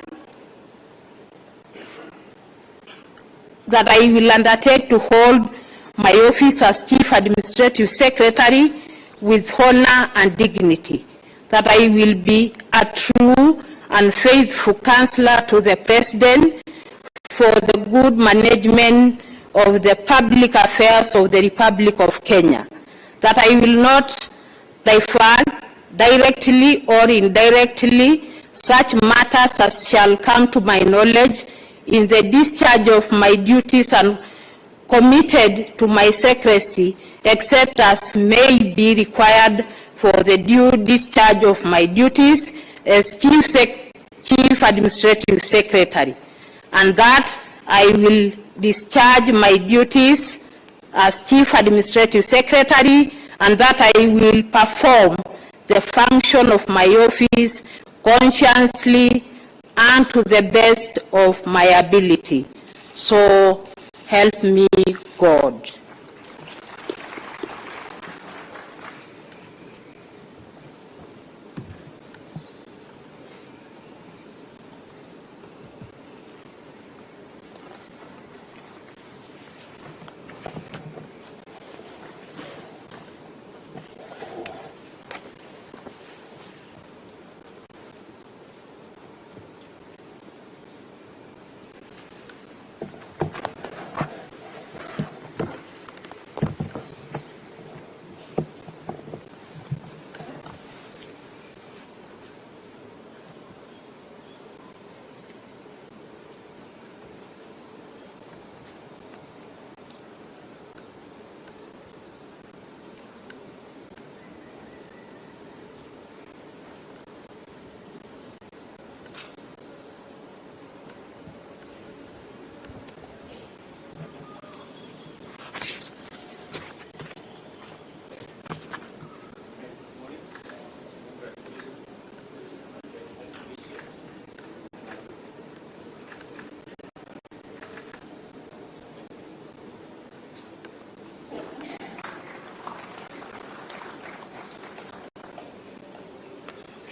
my office as Chief Administrative Secretary with honor and dignity, that I will be a true and faithful counselor to the President for the good management of the public affairs of the Republic of Kenya, that I will not divert directly or indirectly such matters as shall come to my knowledge in the discharge of my duties and committed to my secrecy, except as may be required for the due discharge of my duties as Chief Administrative Secretary, and that I will discharge my duties as Chief Administrative Secretary, and that I will perform the function of my office conscientiously and to the best of my ability. So help me God.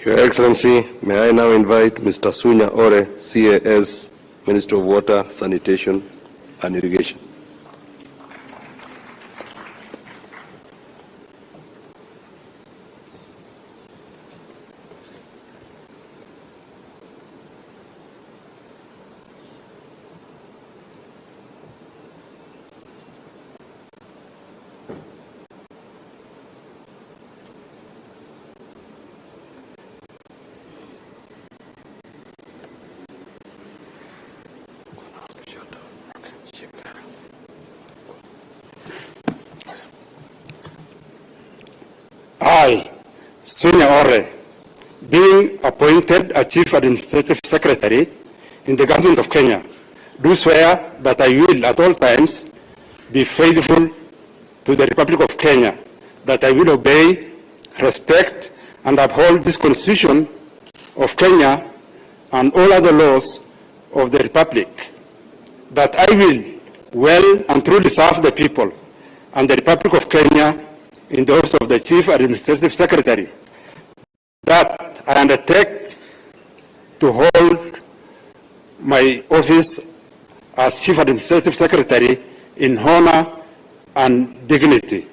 Your Excellency, may I now invite Mr. Sunya Ore, CAS, Minister of Water, Sanitation and Irrigation. I, Sunya Ore, being appointed a Chief Administrative Secretary in the Government of Kenya, do swear that I will at all times be faithful to the Republic of Kenya, that I will obey, respect, and uphold this Constitution of Kenya and all other laws of the Republic, that I will well and truly serve the people and the Republic of Kenya in the office of the Chief Administrative Secretary, that I undertake to hold my office as Chief Administrative Secretary in honor and dignity,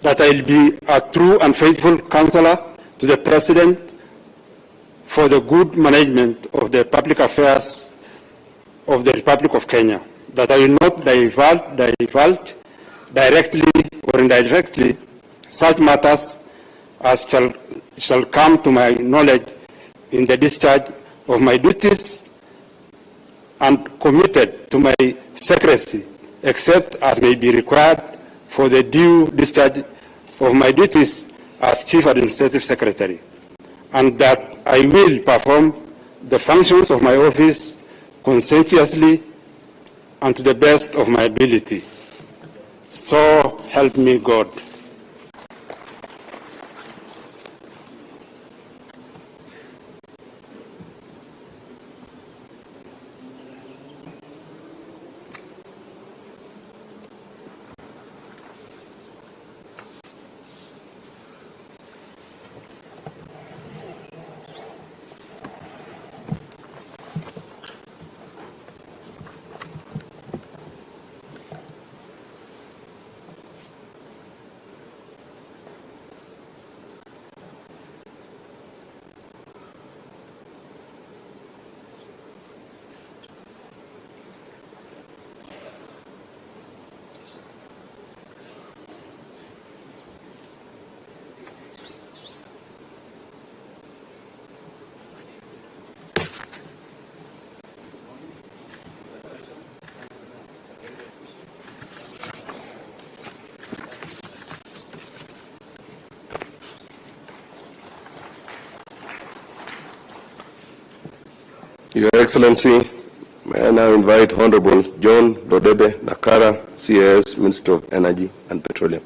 that I will be a true and faithful counselor to the President for the good management of the public affairs of the Republic of Kenya, that I will not divulge directly or indirectly such matters as shall come to my knowledge in the discharge of my duties, and committed to my secrecy, except as may be required for the due discharge of my duties as Chief Administrative Secretary, and that I will perform the functions of my office conscientiously and to the best of my ability. So help me God. Your Excellency, may I now invite Honorable John Dodebe Nakara, CAS, Minister of Energy and Petroleum.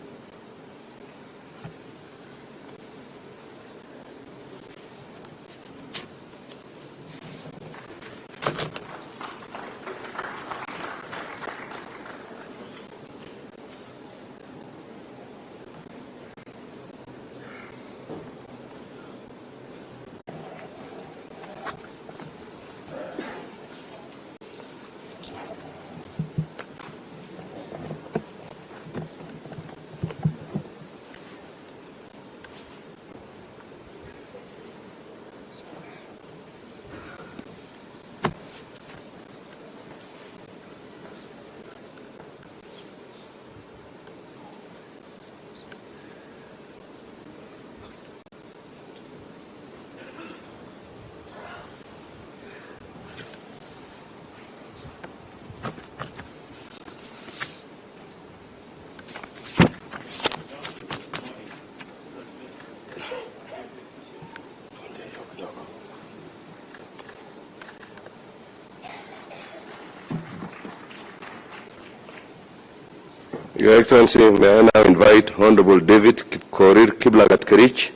Your Excellency, may I now invite Honorable David Korir Kiblagat Kerich,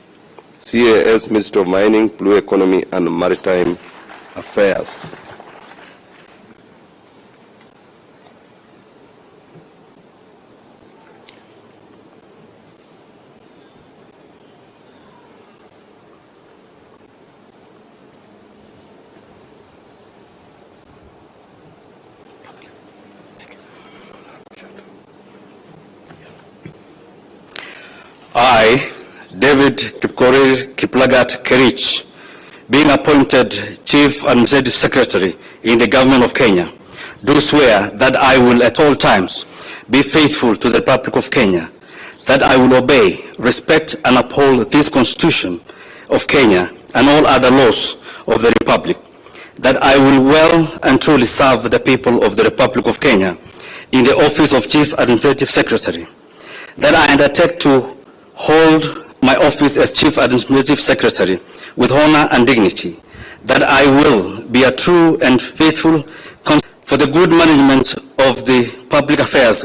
CAS, Minister of Mining, Blue Economy and Maritime Affairs. I, David Kipkorir Kiplagat Kerich, being appointed Chief Administrative Secretary in the Government of Kenya, do swear that I will at all times be faithful to the Republic of Kenya, that I will obey, respect and uphold this Constitution of Kenya and all other laws of the Republic, that I will well and truly serve the people of the Republic of Kenya in the office of Chief Administrative Secretary, that I undertake to hold my office as Chief Administrative Secretary with honor and dignity, that I will be a true and faithful for the good management of the public affairs